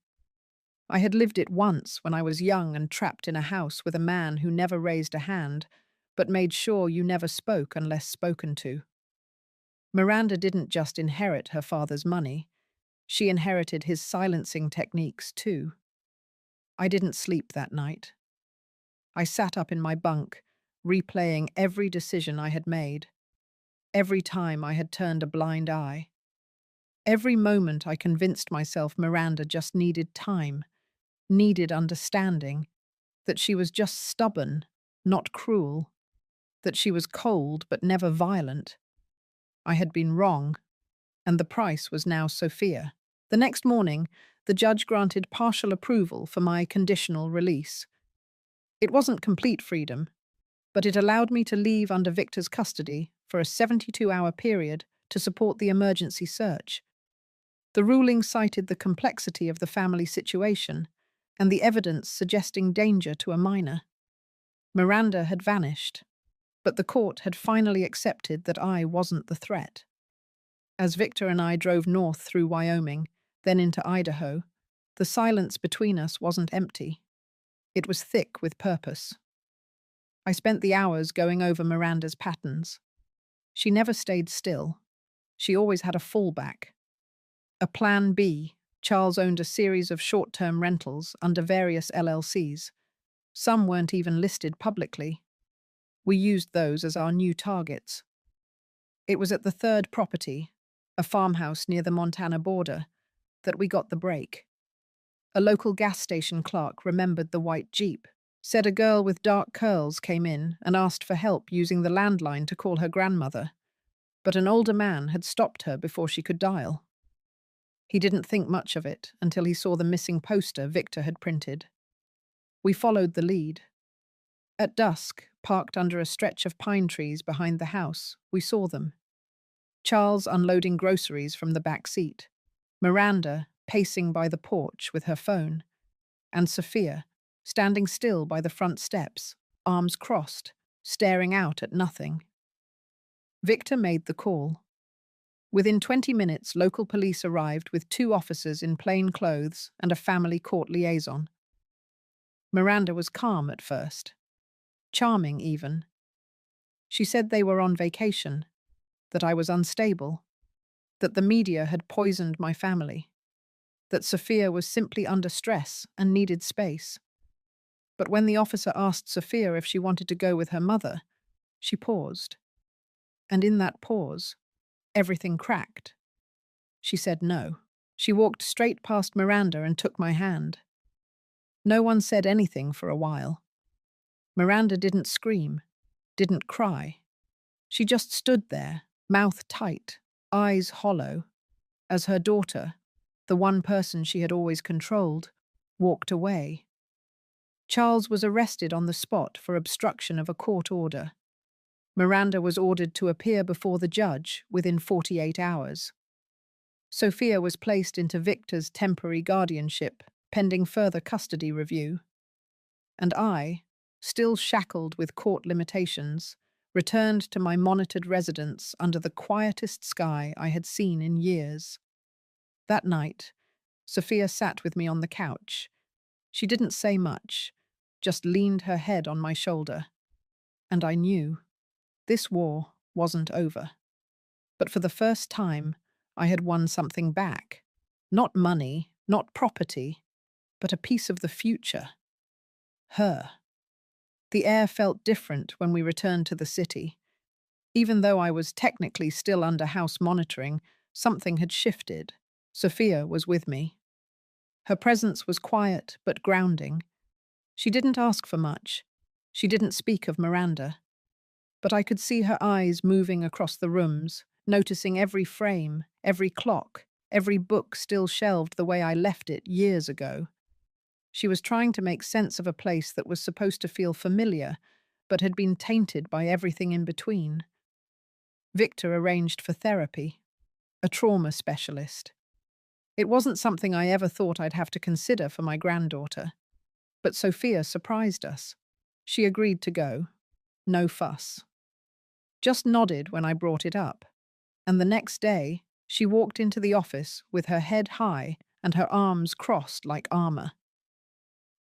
I had lived it once when I was young and trapped in a house with a man who never raised a hand, but made sure you never spoke unless spoken to. Miranda didn't just inherit her father's money. She inherited his silencing techniques too. I didn't sleep that night. I sat up in my bunk, replaying every decision I had made, every time I had turned a blind eye. Every moment I convinced myself Miranda just needed time, needed understanding, that she was just stubborn, not cruel, that she was cold but never violent. I had been wrong, and the price was now Sophia. The next morning, the judge granted partial approval for my conditional release. It wasn't complete freedom, but it allowed me to leave under Victor's custody for a 72-hour period to support the emergency search. The ruling cited the complexity of the family situation and the evidence suggesting danger to a minor. Miranda had vanished, but the court had finally accepted that I wasn't the threat. As Victor and I drove north through Wyoming, then into Idaho, the silence between us wasn't empty. It was thick with purpose. I spent the hours going over Miranda's patterns. She never stayed still. She always had a fallback. A plan B. Charles owned a series of short-term rentals under various LLCs. Some weren't even listed publicly. We used those as our new targets. It was at the third property, a farmhouse near the Montana border, that we got the break. A local gas station clerk remembered the white Jeep, said a girl with dark curls came in and asked for help using the landline to call her grandmother, but an older man had stopped her before she could dial. He didn't think much of it until he saw the missing poster Victor had printed. We followed the lead. At dusk, parked under a stretch of pine trees behind the house, we saw them. Charles unloading groceries from the back seat, Miranda pacing by the porch with her phone, and Sophia standing still by the front steps, arms crossed, staring out at nothing. Victor made the call. Within 20 minutes, local police arrived with 2 officers in plain clothes and a family court liaison. Miranda was calm at first, charming even. She said they were on vacation, that I was unstable, that the media had poisoned my family, that Sophia was simply under stress and needed space. But when the officer asked Sophia if she wanted to go with her mother, she paused. And in that pause, everything cracked. She said no. She walked straight past Miranda and took my hand. No one said anything for a while. Miranda didn't scream, didn't cry. She just stood there, mouth tight, eyes hollow, as her daughter, the one person she had always controlled, walked away. Charles was arrested on the spot for obstruction of a court order. Miranda was ordered to appear before the judge within 48 hours. Sophia was placed into Victor's temporary guardianship, pending further custody review. And I, still shackled with court limitations, returned to my monitored residence under the quietest sky I had seen in years. That night, Sophia sat with me on the couch. She didn't say much, just leaned her head on my shoulder. And I knew this war wasn't over. But for the first time, I had won something back. Not money, not property, but a piece of the future. Her. The air felt different when we returned to the city. Even though I was technically still under house monitoring, something had shifted. Sophia was with me. Her presence was quiet but grounding. She didn't ask for much. She didn't speak of Miranda. But I could see her eyes moving across the rooms, noticing every frame, every clock, every book still shelved the way I left it years ago. She was trying to make sense of a place that was supposed to feel familiar, but had been tainted by everything in between. Victor arranged for therapy, a trauma specialist. It wasn't something I ever thought I'd have to consider for my granddaughter. But Sophia surprised us. She agreed to go. No fuss. Just nodded when I brought it up. And the next day, she walked into the office with her head high and her arms crossed like armor.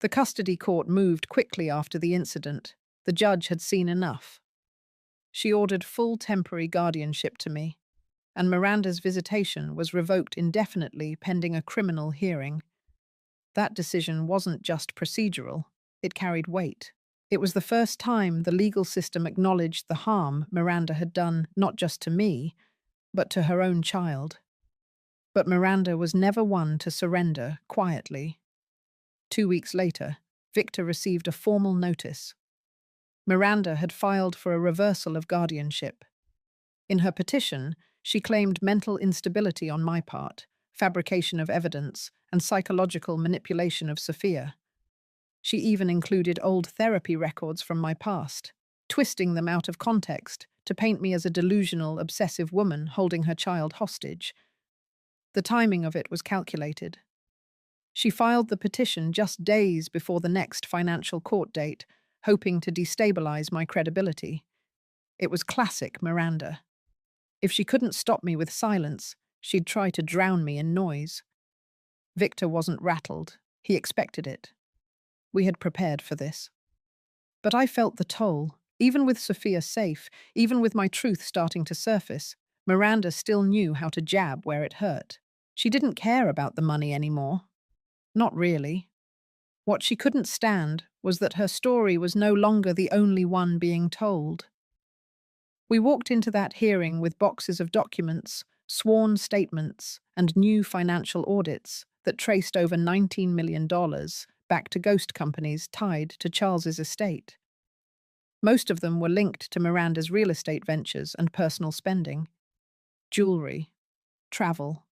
The custody court moved quickly after the incident. The judge had seen enough. She ordered full temporary guardianship to me, and Miranda's visitation was revoked indefinitely pending a criminal hearing. That decision wasn't just procedural, it carried weight. It was the first time the legal system acknowledged the harm Miranda had done not just to me, but to her own child. But Miranda was never one to surrender quietly. 2 weeks later, Victor received a formal notice. Miranda had filed for a reversal of guardianship. In her petition, she claimed mental instability on my part, fabrication of evidence, and psychological manipulation of Sophia. She even included old therapy records from my past, twisting them out of context to paint me as a delusional, obsessive woman holding her child hostage. The timing of it was calculated. She filed the petition just days before the next financial court date, hoping to destabilize my credibility. It was classic Miranda. If she couldn't stop me with silence, she'd try to drown me in noise. Victor wasn't rattled. He expected it. We had prepared for this. But I felt the toll. Even with Sophia safe, even with my truth starting to surface, Miranda still knew how to jab where it hurt. She didn't care about the money anymore. Not really. What she couldn't stand was that her story was no longer the only one being told. We walked into that hearing with boxes of documents, sworn statements, and new financial audits that traced over $19 million back to ghost companies tied to Charles's estate. Most of them were linked to Miranda's real estate ventures and personal spending. Jewelry, travel,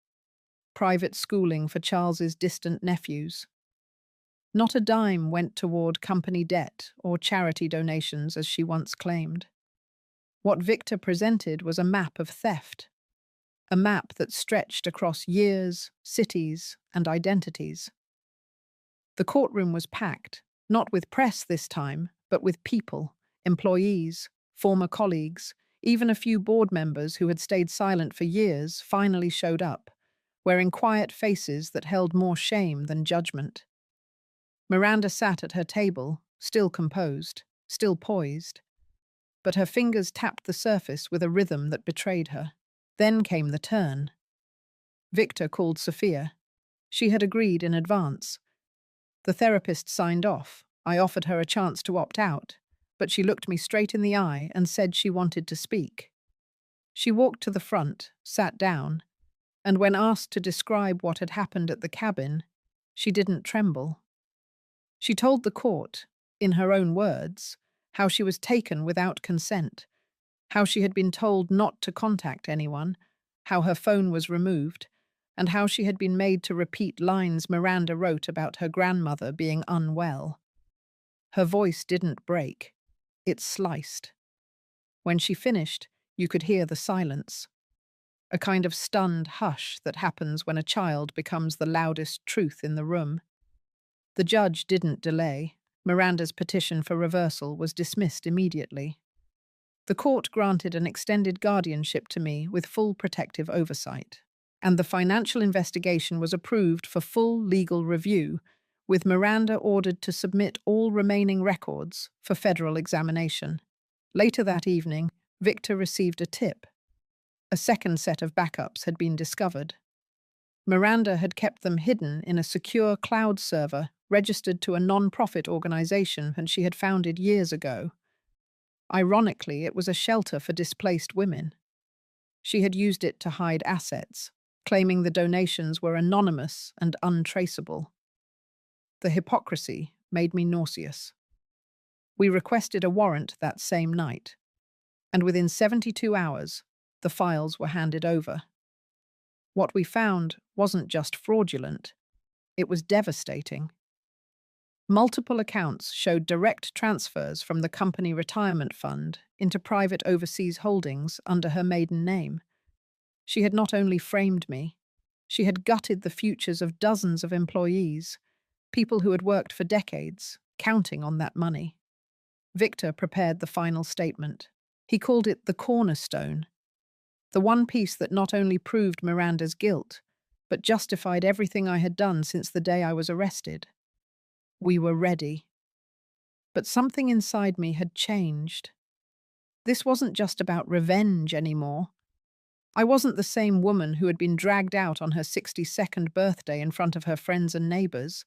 private schooling for Charles's distant nephews. Not a dime went toward company debt or charity donations, as she once claimed. What Victor presented was a map of theft, a map that stretched across years, cities, and identities. The courtroom was packed, not with press this time, but with people, employees, former colleagues, even a few board members who had stayed silent for years finally showed up, wearing quiet faces that held more shame than judgment. Miranda sat at her table, still composed, still poised, but her fingers tapped the surface with a rhythm that betrayed her. Then came the turn. Victor called Sophia. She had agreed in advance. The therapist signed off. I offered her a chance to opt out, but she looked me straight in the eye and said she wanted to speak. She walked to the front, sat down, and when asked to describe what had happened at the cabin, she didn't tremble. She told the court, in her own words, how she was taken without consent, how she had been told not to contact anyone, how her phone was removed, and how she had been made to repeat lines Miranda wrote about her grandmother being unwell. Her voice didn't break. It sliced. When she finished, you could hear the silence, a kind of stunned hush that happens when a child becomes the loudest truth in the room. The judge didn't delay. Miranda's petition for reversal was dismissed immediately. The court granted an extended guardianship to me with full protective oversight, and the financial investigation was approved for full legal review, with Miranda ordered to submit all remaining records for federal examination. Later that evening, Victor received a tip. A second set of backups had been discovered. Miranda had kept them hidden in a secure cloud server registered to a non-profit organization and she had founded years ago. Ironically, it was a shelter for displaced women. She had used it to hide assets, claiming the donations were anonymous and untraceable. The hypocrisy made me nauseous. We requested a warrant that same night, and within 72 hours, the files were handed over. What we found wasn't just fraudulent, it was devastating. Multiple accounts showed direct transfers from the company retirement fund into private overseas holdings under her maiden name. She had not only framed me, she had gutted the futures of dozens of employees, people who had worked for decades, counting on that money. Victor prepared the final statement. He called it the cornerstone, the one piece that not only proved Miranda's guilt, but justified everything I had done since the day I was arrested. We were ready. But something inside me had changed. This wasn't just about revenge anymore. I wasn't the same woman who had been dragged out on her 62nd birthday in front of her friends and neighbors.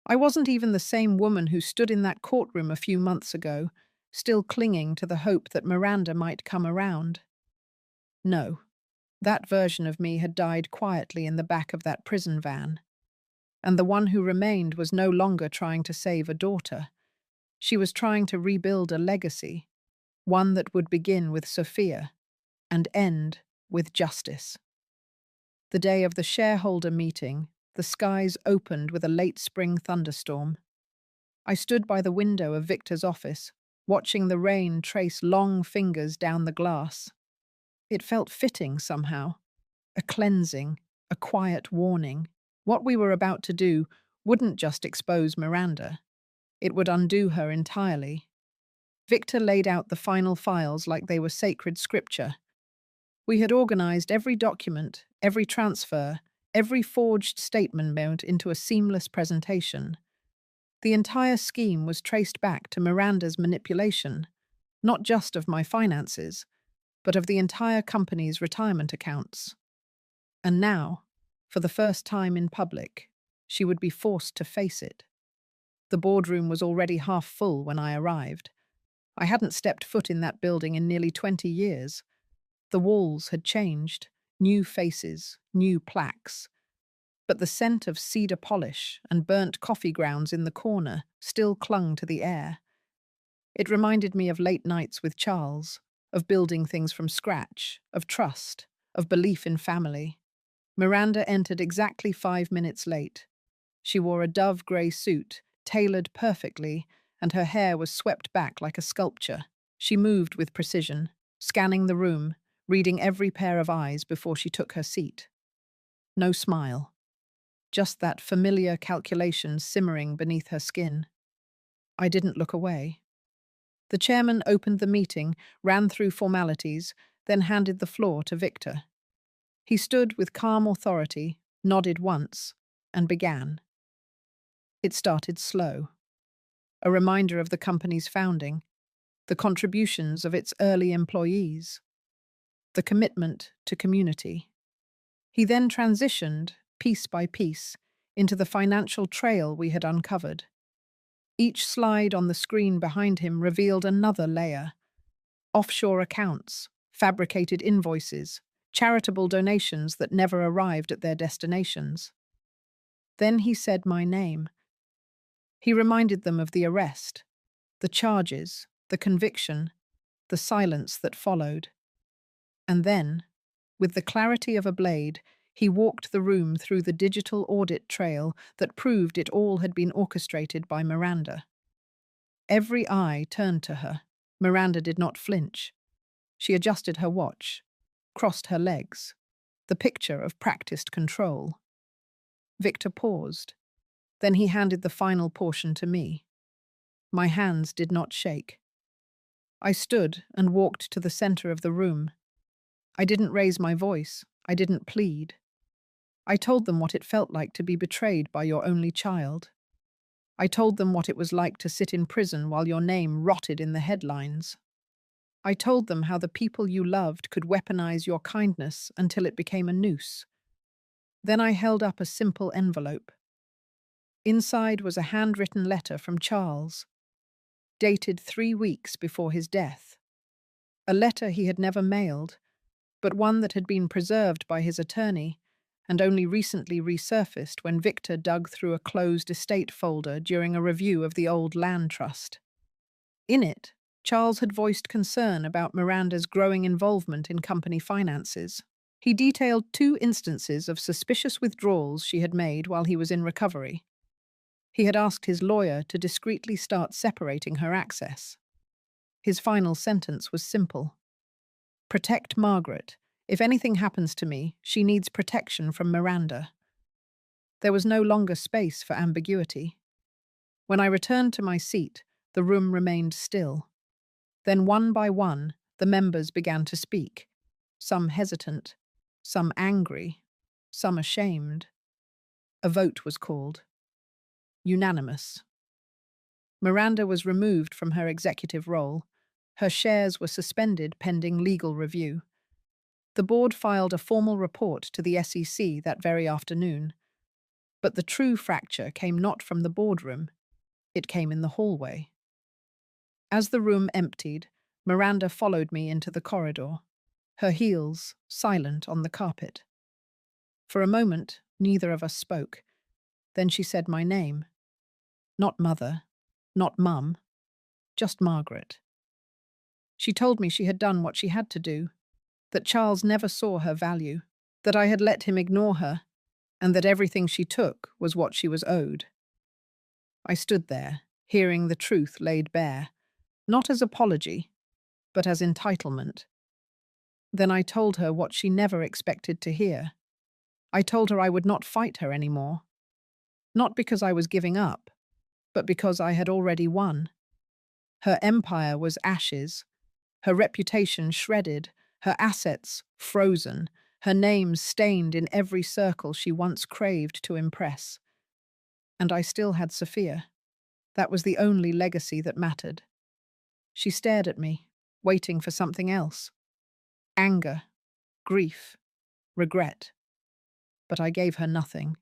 I wasn't even the same woman who stood in that courtroom a few months ago, still clinging to the hope that Miranda might come around. No, that version of me had died quietly in the back of that prison van. And the one who remained was no longer trying to save a daughter. She was trying to rebuild a legacy, one that would begin with Sophia and end with justice. The day of the shareholder meeting, the skies opened with a late spring thunderstorm. I stood by the window of Victor's office, watching the rain trace long fingers down the glass. It felt fitting somehow, a cleansing, a quiet warning. What we were about to do wouldn't just expose Miranda. It would undo her entirely. Victor laid out the final files like they were sacred scripture. We had organized every document, every transfer, every forged statement made into a seamless presentation. The entire scheme was traced back to Miranda's manipulation, not just of my finances, but of the entire company's retirement accounts. And now, for the first time in public, she would be forced to face it. The boardroom was already half full when I arrived. I hadn't stepped foot in that building in nearly 20 years. The walls had changed, new faces, new plaques. But the scent of cedar polish and burnt coffee grounds in the corner still clung to the air. It reminded me of late nights with Charles, of building things from scratch, of trust, of belief in family. Miranda entered exactly 5 minutes late. She wore a dove grey suit, tailored perfectly, and her hair was swept back like a sculpture. She moved with precision, scanning the room, reading every pair of eyes before she took her seat. No smile, just that familiar calculation simmering beneath her skin. I didn't look away. The chairman opened the meeting, ran through formalities, then handed the floor to Victor. He stood with calm authority, nodded once, and began. It started slow. A reminder of the company's founding, the contributions of its early employees, the commitment to community. He then transitioned, piece by piece, into the financial trail we had uncovered. Each slide on the screen behind him revealed another layer: offshore accounts, fabricated invoices, charitable donations that never arrived at their destinations. Then he said my name. He reminded them of the arrest, the charges, the conviction, the silence that followed. And then, with the clarity of a blade, he walked the room through the digital audit trail that proved it all had been orchestrated by Miranda. Every eye turned to her. Miranda did not flinch. She adjusted her watch, crossed her legs, the picture of practiced control. Victor paused. Then he handed the final portion to me. My hands did not shake. I stood and walked to the center of the room. I didn't raise my voice. I didn't plead. I told them what it felt like to be betrayed by your only child. I told them what it was like to sit in prison while your name rotted in the headlines. I told them how the people you loved could weaponize your kindness until it became a noose. Then I held up a simple envelope. Inside was a handwritten letter from Charles, dated 3 weeks before his death. A letter he had never mailed, but one that had been preserved by his attorney and only recently resurfaced when Victor dug through a closed estate folder during a review of the old land trust. In it, Charles had voiced concern about Miranda's growing involvement in company finances. He detailed 2 instances of suspicious withdrawals she had made while he was in recovery. He had asked his lawyer to discreetly start separating her access. His final sentence was simple: protect Margaret. If anything happens to me, she needs protection from Miranda. There was no longer space for ambiguity. When I returned to my seat, the room remained still. Then one by one, the members began to speak, some hesitant, some angry, some ashamed. A vote was called. Unanimous. Miranda was removed from her executive role. Her shares were suspended pending legal review. The board filed a formal report to the SEC that very afternoon. But the true fracture came not from the boardroom. It came in the hallway. As the room emptied, Miranda followed me into the corridor, her heels silent on the carpet. For a moment, neither of us spoke. Then she said my name. Not mother, not mum, just Margaret. She told me she had done what she had to do, that Charles never saw her value, that I had let him ignore her, and that everything she took was what she was owed. I stood there, hearing the truth laid bare, not as apology, but as entitlement. Then I told her what she never expected to hear. I told her I would not fight her anymore. Not because I was giving up, but because I had already won. Her empire was ashes, her reputation shredded, her assets frozen, her name stained in every circle she once craved to impress. And I still had Sophia. That was the only legacy that mattered. She stared at me, waiting for something else. Anger, grief, regret. But I gave her nothing.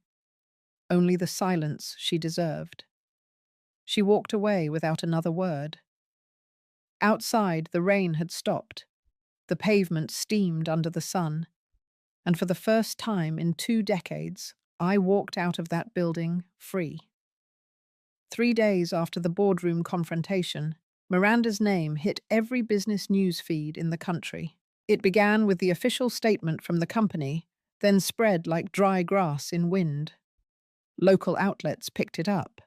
Only the silence she deserved. She walked away without another word. Outside, the rain had stopped. The pavement steamed under the sun. And for the first time in 2 decades, I walked out of that building free. 3 days after the boardroom confrontation, Miranda's name hit every business news feed in the country. It began with the official statement from the company then spread like dry grass in wind. Local outlets picked it up,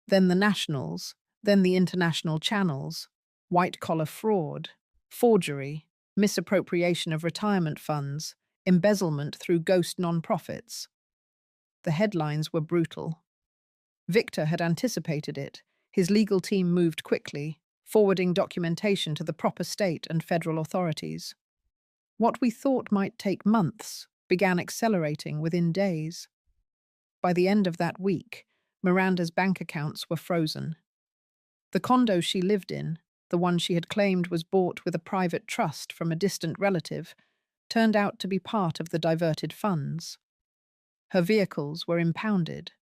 then the nationals, then the international channels. White-collar fraud, forgery, misappropriation of retirement funds, embezzlement through ghost non-profits. The headlines were brutal. Victor had anticipated it. His legal team moved quickly, forwarding documentation to the proper state and federal authorities. What we thought might take months began accelerating within days. By the end of that week, Miranda's bank accounts were frozen. The condo she lived in, the one she had claimed was bought with a private trust from a distant relative, turned out to be part of the diverted funds. Her vehicles were impounded.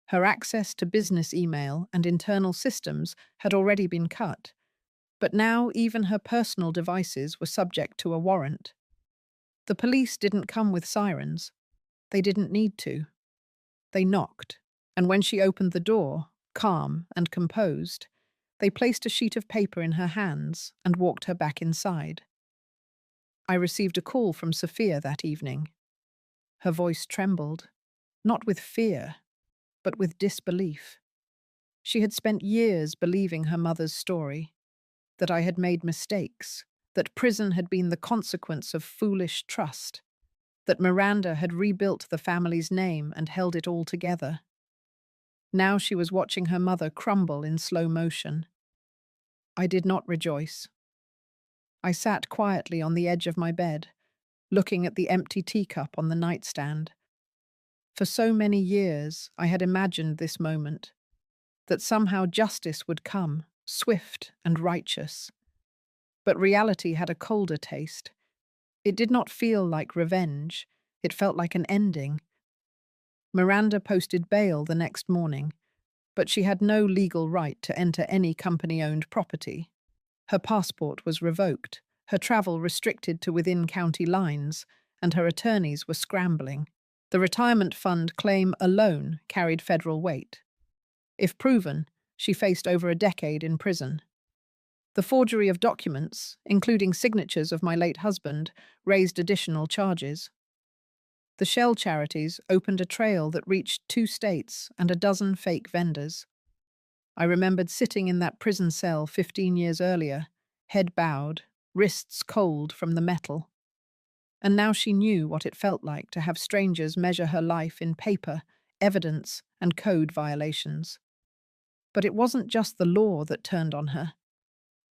Her access to business email and internal systems had already been cut, but now even her personal devices were subject to a warrant. The police didn't come with sirens. They didn't need to. They knocked, and when she opened the door, calm and composed, they placed a sheet of paper in her hands and walked her back inside. I received a call from Sophia that evening. Her voice trembled, not with fear, but with disbelief. She had spent years believing her mother's story, that I had made mistakes, that prison had been the consequence of foolish trust, that Miranda had rebuilt the family's name and held it all together. Now she was watching her mother crumble in slow motion. I did not rejoice. I sat quietly on the edge of my bed, looking at the empty teacup on the nightstand. For so many years, I had imagined this moment, that somehow justice would come, swift and righteous. But reality had a colder taste. It did not feel like revenge. It felt like an ending. Miranda posted bail the next morning, but she had no legal right to enter any company-owned property. Her passport was revoked, her travel restricted to within county lines, and her attorneys were scrambling. The retirement fund claim alone carried federal weight. If proven, she faced over a decade in prison. The forgery of documents, including signatures of my late husband, raised additional charges. The shell charities opened a trail that reached 2 states and a dozen fake vendors. I remembered sitting in that prison cell 15 years earlier, head bowed, wrists cold from the metal. And now she knew what it felt like to have strangers measure her life in paper, evidence, and code violations. But it wasn't just the law that turned on her.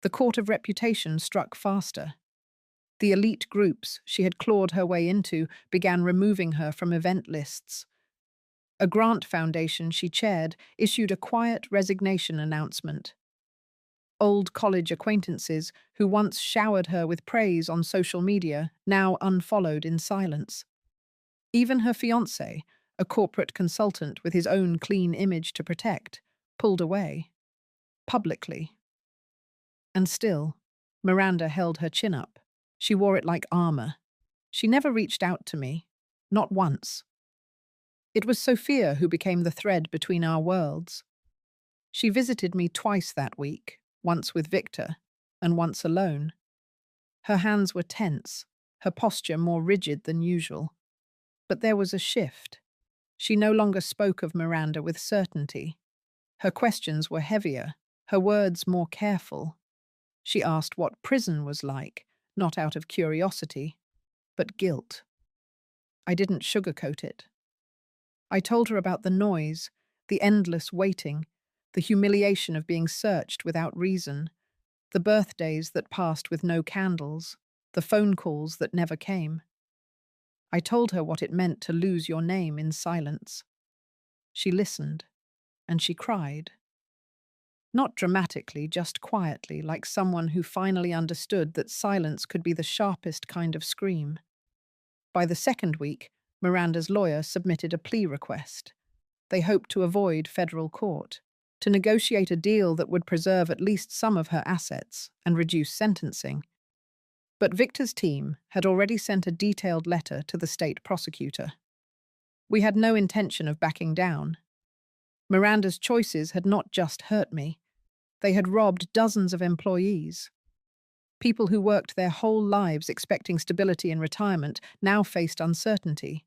The court of reputation struck faster. The elite groups she had clawed her way into began removing her from event lists. A grant foundation she chaired issued a quiet resignation announcement. Old college acquaintances who once showered her with praise on social media now unfollowed in silence. Even her fiancé, a corporate consultant with his own clean image to protect, pulled away. Publicly. And still, Miranda held her chin up. She wore it like armor. She never reached out to me. Not once. It was Sophia who became the thread between our worlds. She visited me twice that week, once with Victor, and once alone. Her hands were tense, her posture more rigid than usual. But there was a shift. She no longer spoke of Miranda with certainty. Her questions were heavier, her words more careful. She asked what prison was like, not out of curiosity, but guilt. I didn't sugarcoat it. I told her about the noise, the endless waiting, the humiliation of being searched without reason, the birthdays that passed with no candles, the phone calls that never came. I told her what it meant to lose your name in silence. She listened, and she cried. Not dramatically, just quietly, like someone who finally understood that silence could be the sharpest kind of scream. By the second week, Miranda's lawyer submitted a plea request. They hoped to avoid federal court, to negotiate a deal that would preserve at least some of her assets and reduce sentencing. But Victor's team had already sent a detailed letter to the state prosecutor. We had no intention of backing down. Miranda's choices had not just hurt me. They had robbed dozens of employees. People who worked their whole lives expecting stability in retirement now faced uncertainty.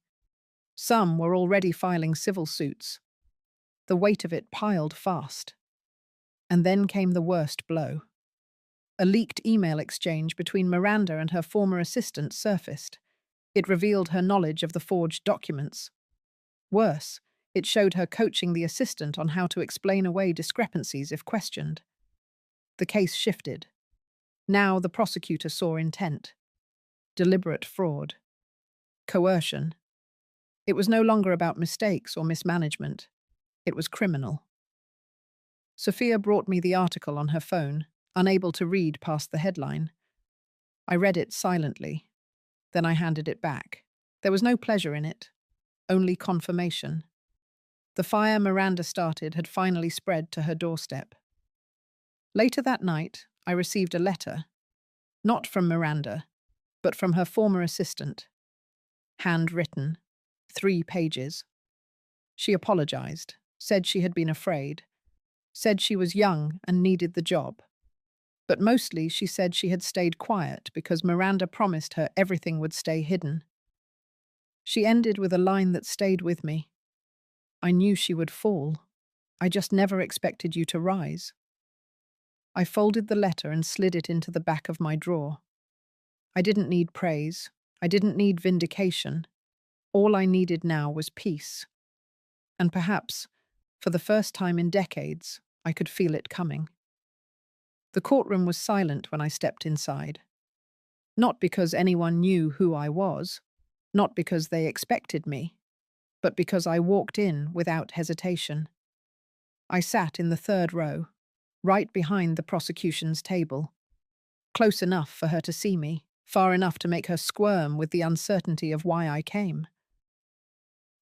Some were already filing civil suits. The weight of it piled fast. And then came the worst blow. A leaked email exchange between Miranda and her former assistant surfaced. It revealed her knowledge of the forged documents. Worse, it showed her coaching the assistant on how to explain away discrepancies if questioned. The case shifted. Now the prosecutor saw intent, deliberate fraud, coercion. It was no longer about mistakes or mismanagement. It was criminal. Sophia brought me the article on her phone, unable to read past the headline. I read it silently. Then I handed it back. There was no pleasure in it, only confirmation. The fire Miranda started had finally spread to her doorstep. Later that night, I received a letter, not from Miranda, but from her former assistant. Handwritten, 3 pages. She apologized, said she had been afraid, said she was young and needed the job. But mostly she said she had stayed quiet because Miranda promised her everything would stay hidden. She ended with a line that stayed with me. I knew she would fall. I just never expected you to rise. I folded the letter and slid it into the back of my drawer. I didn't need praise. I didn't need vindication. All I needed now was peace. And perhaps, for the first time in decades, I could feel it coming. The courtroom was silent when I stepped inside. Not because anyone knew who I was, not because they expected me, but because I walked in without hesitation. I sat in the 3rd row, right behind the prosecution's table, close enough for her to see me, far enough to make her squirm with the uncertainty of why I came.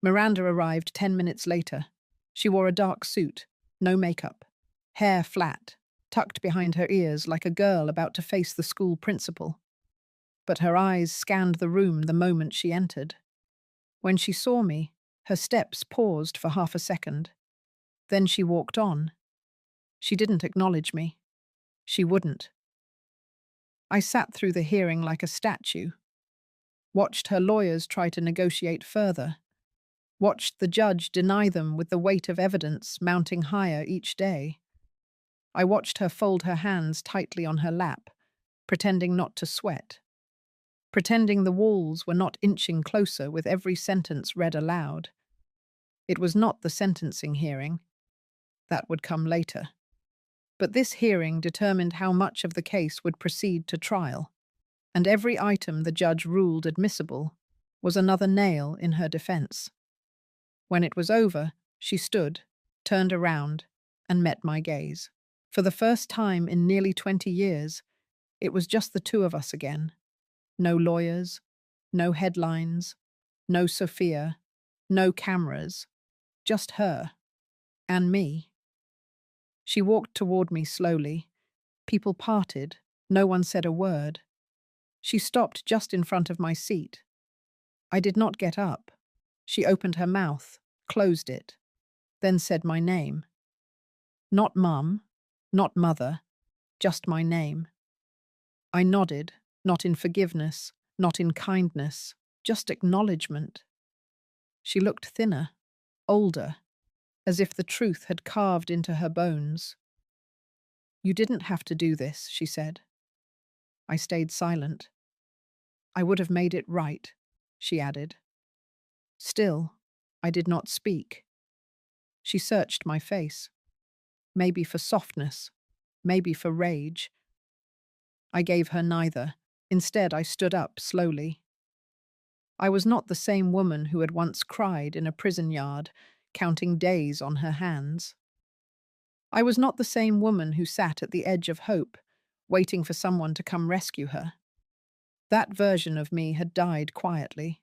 Miranda arrived 10 minutes later. She wore a dark suit, no makeup, hair flat, tucked behind her ears like a girl about to face the school principal. But her eyes scanned the room the moment she entered. When she saw me, her steps paused for half a second. Then she walked on. She didn't acknowledge me. She wouldn't. I sat through the hearing like a statue, watched her lawyers try to negotiate further, watched the judge deny them with the weight of evidence mounting higher each day. I watched her fold her hands tightly on her lap, pretending not to sweat, pretending the walls were not inching closer with every sentence read aloud. It was not the sentencing hearing. That would come later. But this hearing determined how much of the case would proceed to trial, and every item the judge ruled admissible was another nail in her defense. When it was over, she stood, turned around, and met my gaze. For the first time in nearly 20 years, it was just the two of us again. No lawyers, no headlines, no Sophia, no cameras, just her and me. She walked toward me slowly. People parted. No one said a word. She stopped just in front of my seat. I did not get up. She opened her mouth, closed it, then said my name. Not Mum, not Mother, just my name. I nodded, not in forgiveness, not in kindness, just acknowledgement. She looked thinner, older, as if the truth had carved into her bones. You didn't have to do this, she said. I stayed silent. I would have made it right, she added. Still, I did not speak. She searched my face. Maybe for softness, maybe for rage. I gave her neither. Instead, I stood up slowly. I was not the same woman who had once cried in a prison yard, counting days on her hands. I was not the same woman who sat at the edge of hope, waiting for someone to come rescue her. That version of me had died quietly.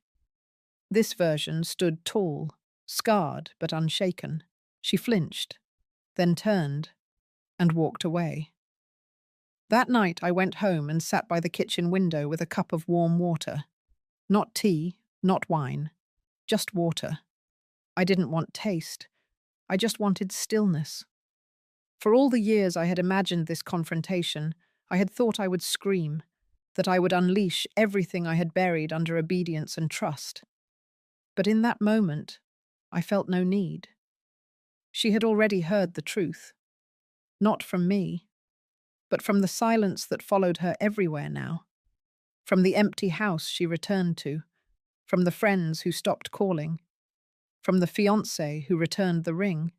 This version stood tall, scarred but unshaken. She flinched, then turned, and walked away. That night I went home and sat by the kitchen window with a cup of warm water. Not tea, not wine, just water. I didn't want taste. I just wanted stillness. For all the years I had imagined this confrontation, I had thought I would scream, that I would unleash everything I had buried under obedience and trust. But in that moment, I felt no need. She had already heard the truth, not from me, but from the silence that followed her everywhere now, from the empty house she returned to, from the friends who stopped calling, from the fiancé who returned the ring,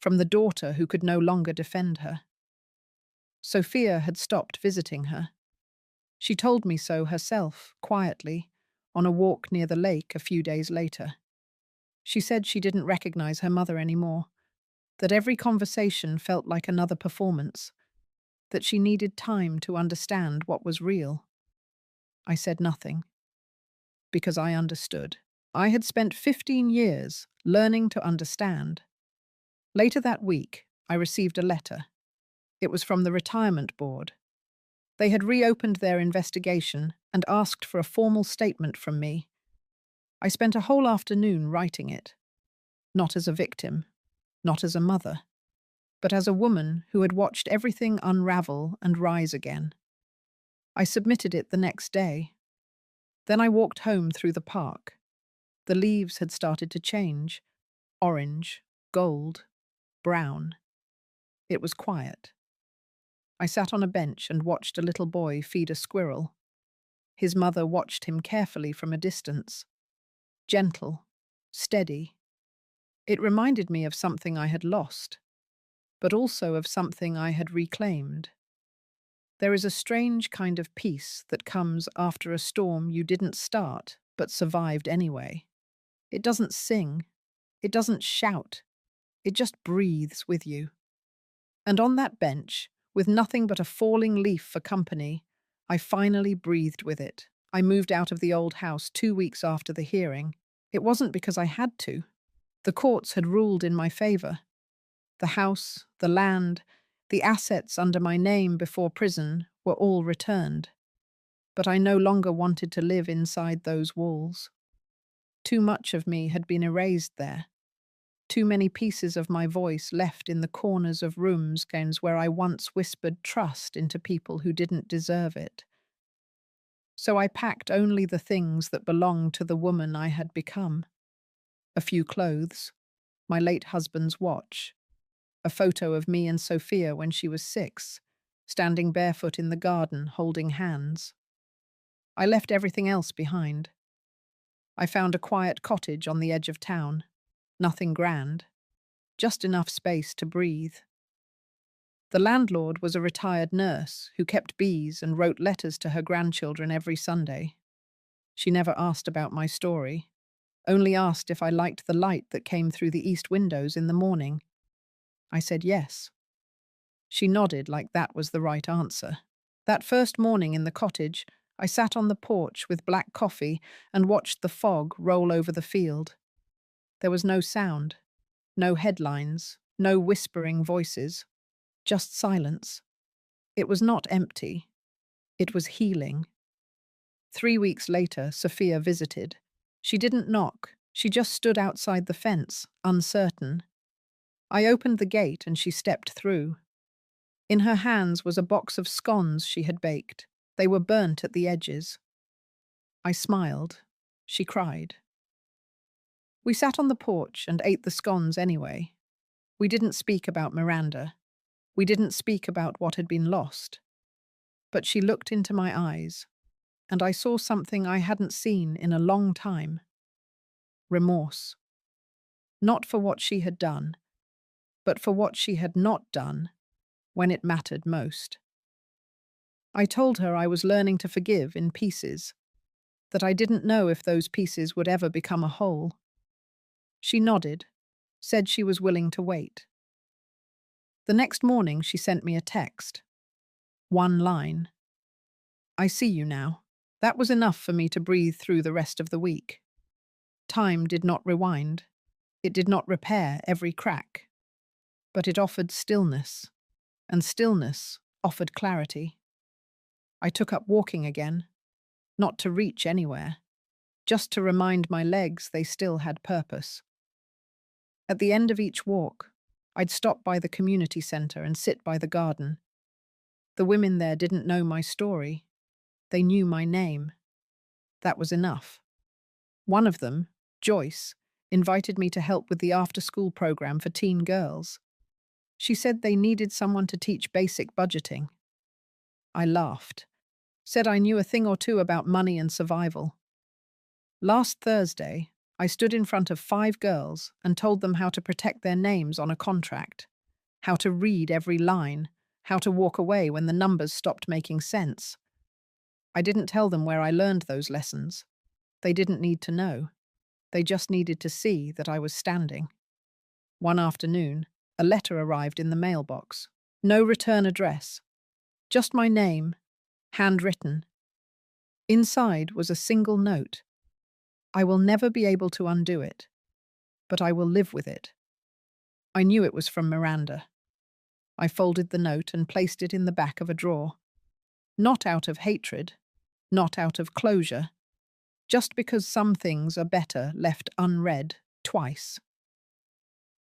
from the daughter who could no longer defend her. Sophia had stopped visiting her. She told me so herself, quietly, on a walk near the lake a few days later. She said she didn't recognize her mother anymore, that every conversation felt like another performance, that she needed time to understand what was real. I said nothing, because I understood. I had spent 15 years learning to understand. Later that week, I received a letter. It was from the retirement board. They had reopened their investigation and asked for a formal statement from me. I spent a whole afternoon writing it, not as a victim, not as a mother, but as a woman who had watched everything unravel and rise again. I submitted it the next day. Then I walked home through the park. The leaves had started to change, orange, gold, brown. It was quiet. I sat on a bench and watched a little boy feed a squirrel. His mother watched him carefully from a distance. Gentle, steady. It reminded me of something I had lost, but also of something I had reclaimed. There is a strange kind of peace that comes after a storm you didn't start, but survived anyway. It doesn't sing. It doesn't shout. It just breathes with you. And on that bench, with nothing but a falling leaf for company, I finally breathed with it. I moved out of the old house 2 weeks after the hearing. It wasn't because I had to. The courts had ruled in my favor. The house, the land, the assets under my name before prison were all returned. But I no longer wanted to live inside those walls. Too much of me had been erased there. Too many pieces of my voice left in the corners of rooms where I once whispered trust into people who didn't deserve it. So I packed only the things that belonged to the woman I had become. A few clothes, my late husband's watch, a photo of me and Sophia when she was 6, standing barefoot in the garden, holding hands. I left everything else behind. I found a quiet cottage on the edge of town. Nothing grand, just enough space to breathe. The landlord was a retired nurse who kept bees and wrote letters to her grandchildren every Sunday. She never asked about my story, only asked if I liked the light that came through the east windows in the morning. I said yes. She nodded like that was the right answer. That first morning in the cottage, I sat on the porch with black coffee and watched the fog roll over the field. There was no sound, no headlines, no whispering voices, just silence. It was not empty. It was healing. 3 weeks later, Sophia visited. She didn't knock. She just stood outside the fence, uncertain. I opened the gate and she stepped through. In her hands was a box of scones she had baked. They were burnt at the edges. I smiled. She cried. We sat on the porch and ate the scones anyway. We didn't speak about Miranda. We didn't speak about what had been lost. But she looked into my eyes, and I saw something I hadn't seen in a long time. Remorse. Not for what she had done, but for what she had not done when it mattered most. I told her I was learning to forgive in pieces, that I didn't know if those pieces would ever become a whole. She nodded, said she was willing to wait. The next morning she sent me a text. One line. I see you now. That was enough for me to breathe through the rest of the week. Time did not rewind. It did not repair every crack. But it offered stillness, and stillness offered clarity. I took up walking again, not to reach anywhere, just to remind my legs they still had purpose. At the end of each walk, I'd stop by the community center and sit by the garden. The women there didn't know my story. They knew my name. That was enough. One of them, Joyce, invited me to help with the after-school program for teen girls. She said they needed someone to teach basic budgeting. I laughed, said I knew a thing or two about money and survival. Last Thursday, I stood in front of 5 girls and told them how to protect their names on a contract, how to read every line, how to walk away when the numbers stopped making sense. I didn't tell them where I learned those lessons. They didn't need to know. They just needed to see that I was standing. One afternoon, a letter arrived in the mailbox. No return address. Just my name, handwritten. Inside was a single note. I will never be able to undo it, but I will live with it. I knew it was from Miranda. I folded the note and placed it in the back of a drawer. Not out of hatred, not out of closure, just because some things are better left unread twice.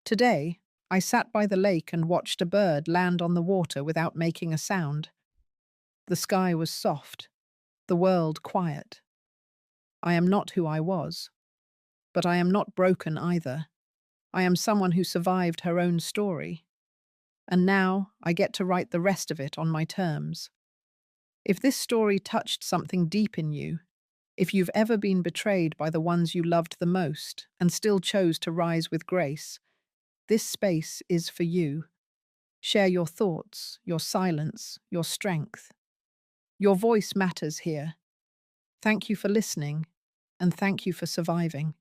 Today, I sat by the lake and watched a bird land on the water without making a sound. The sky was soft, the world quiet. I am not who I was, but I am not broken either. I am someone who survived her own story. And now I get to write the rest of it on my terms. If this story touched something deep in you, if you've ever been betrayed by the ones you loved the most and still chose to rise with grace, this space is for you. Share your thoughts, your silence, your strength. Your voice matters here. Thank you for listening, and thank you for surviving.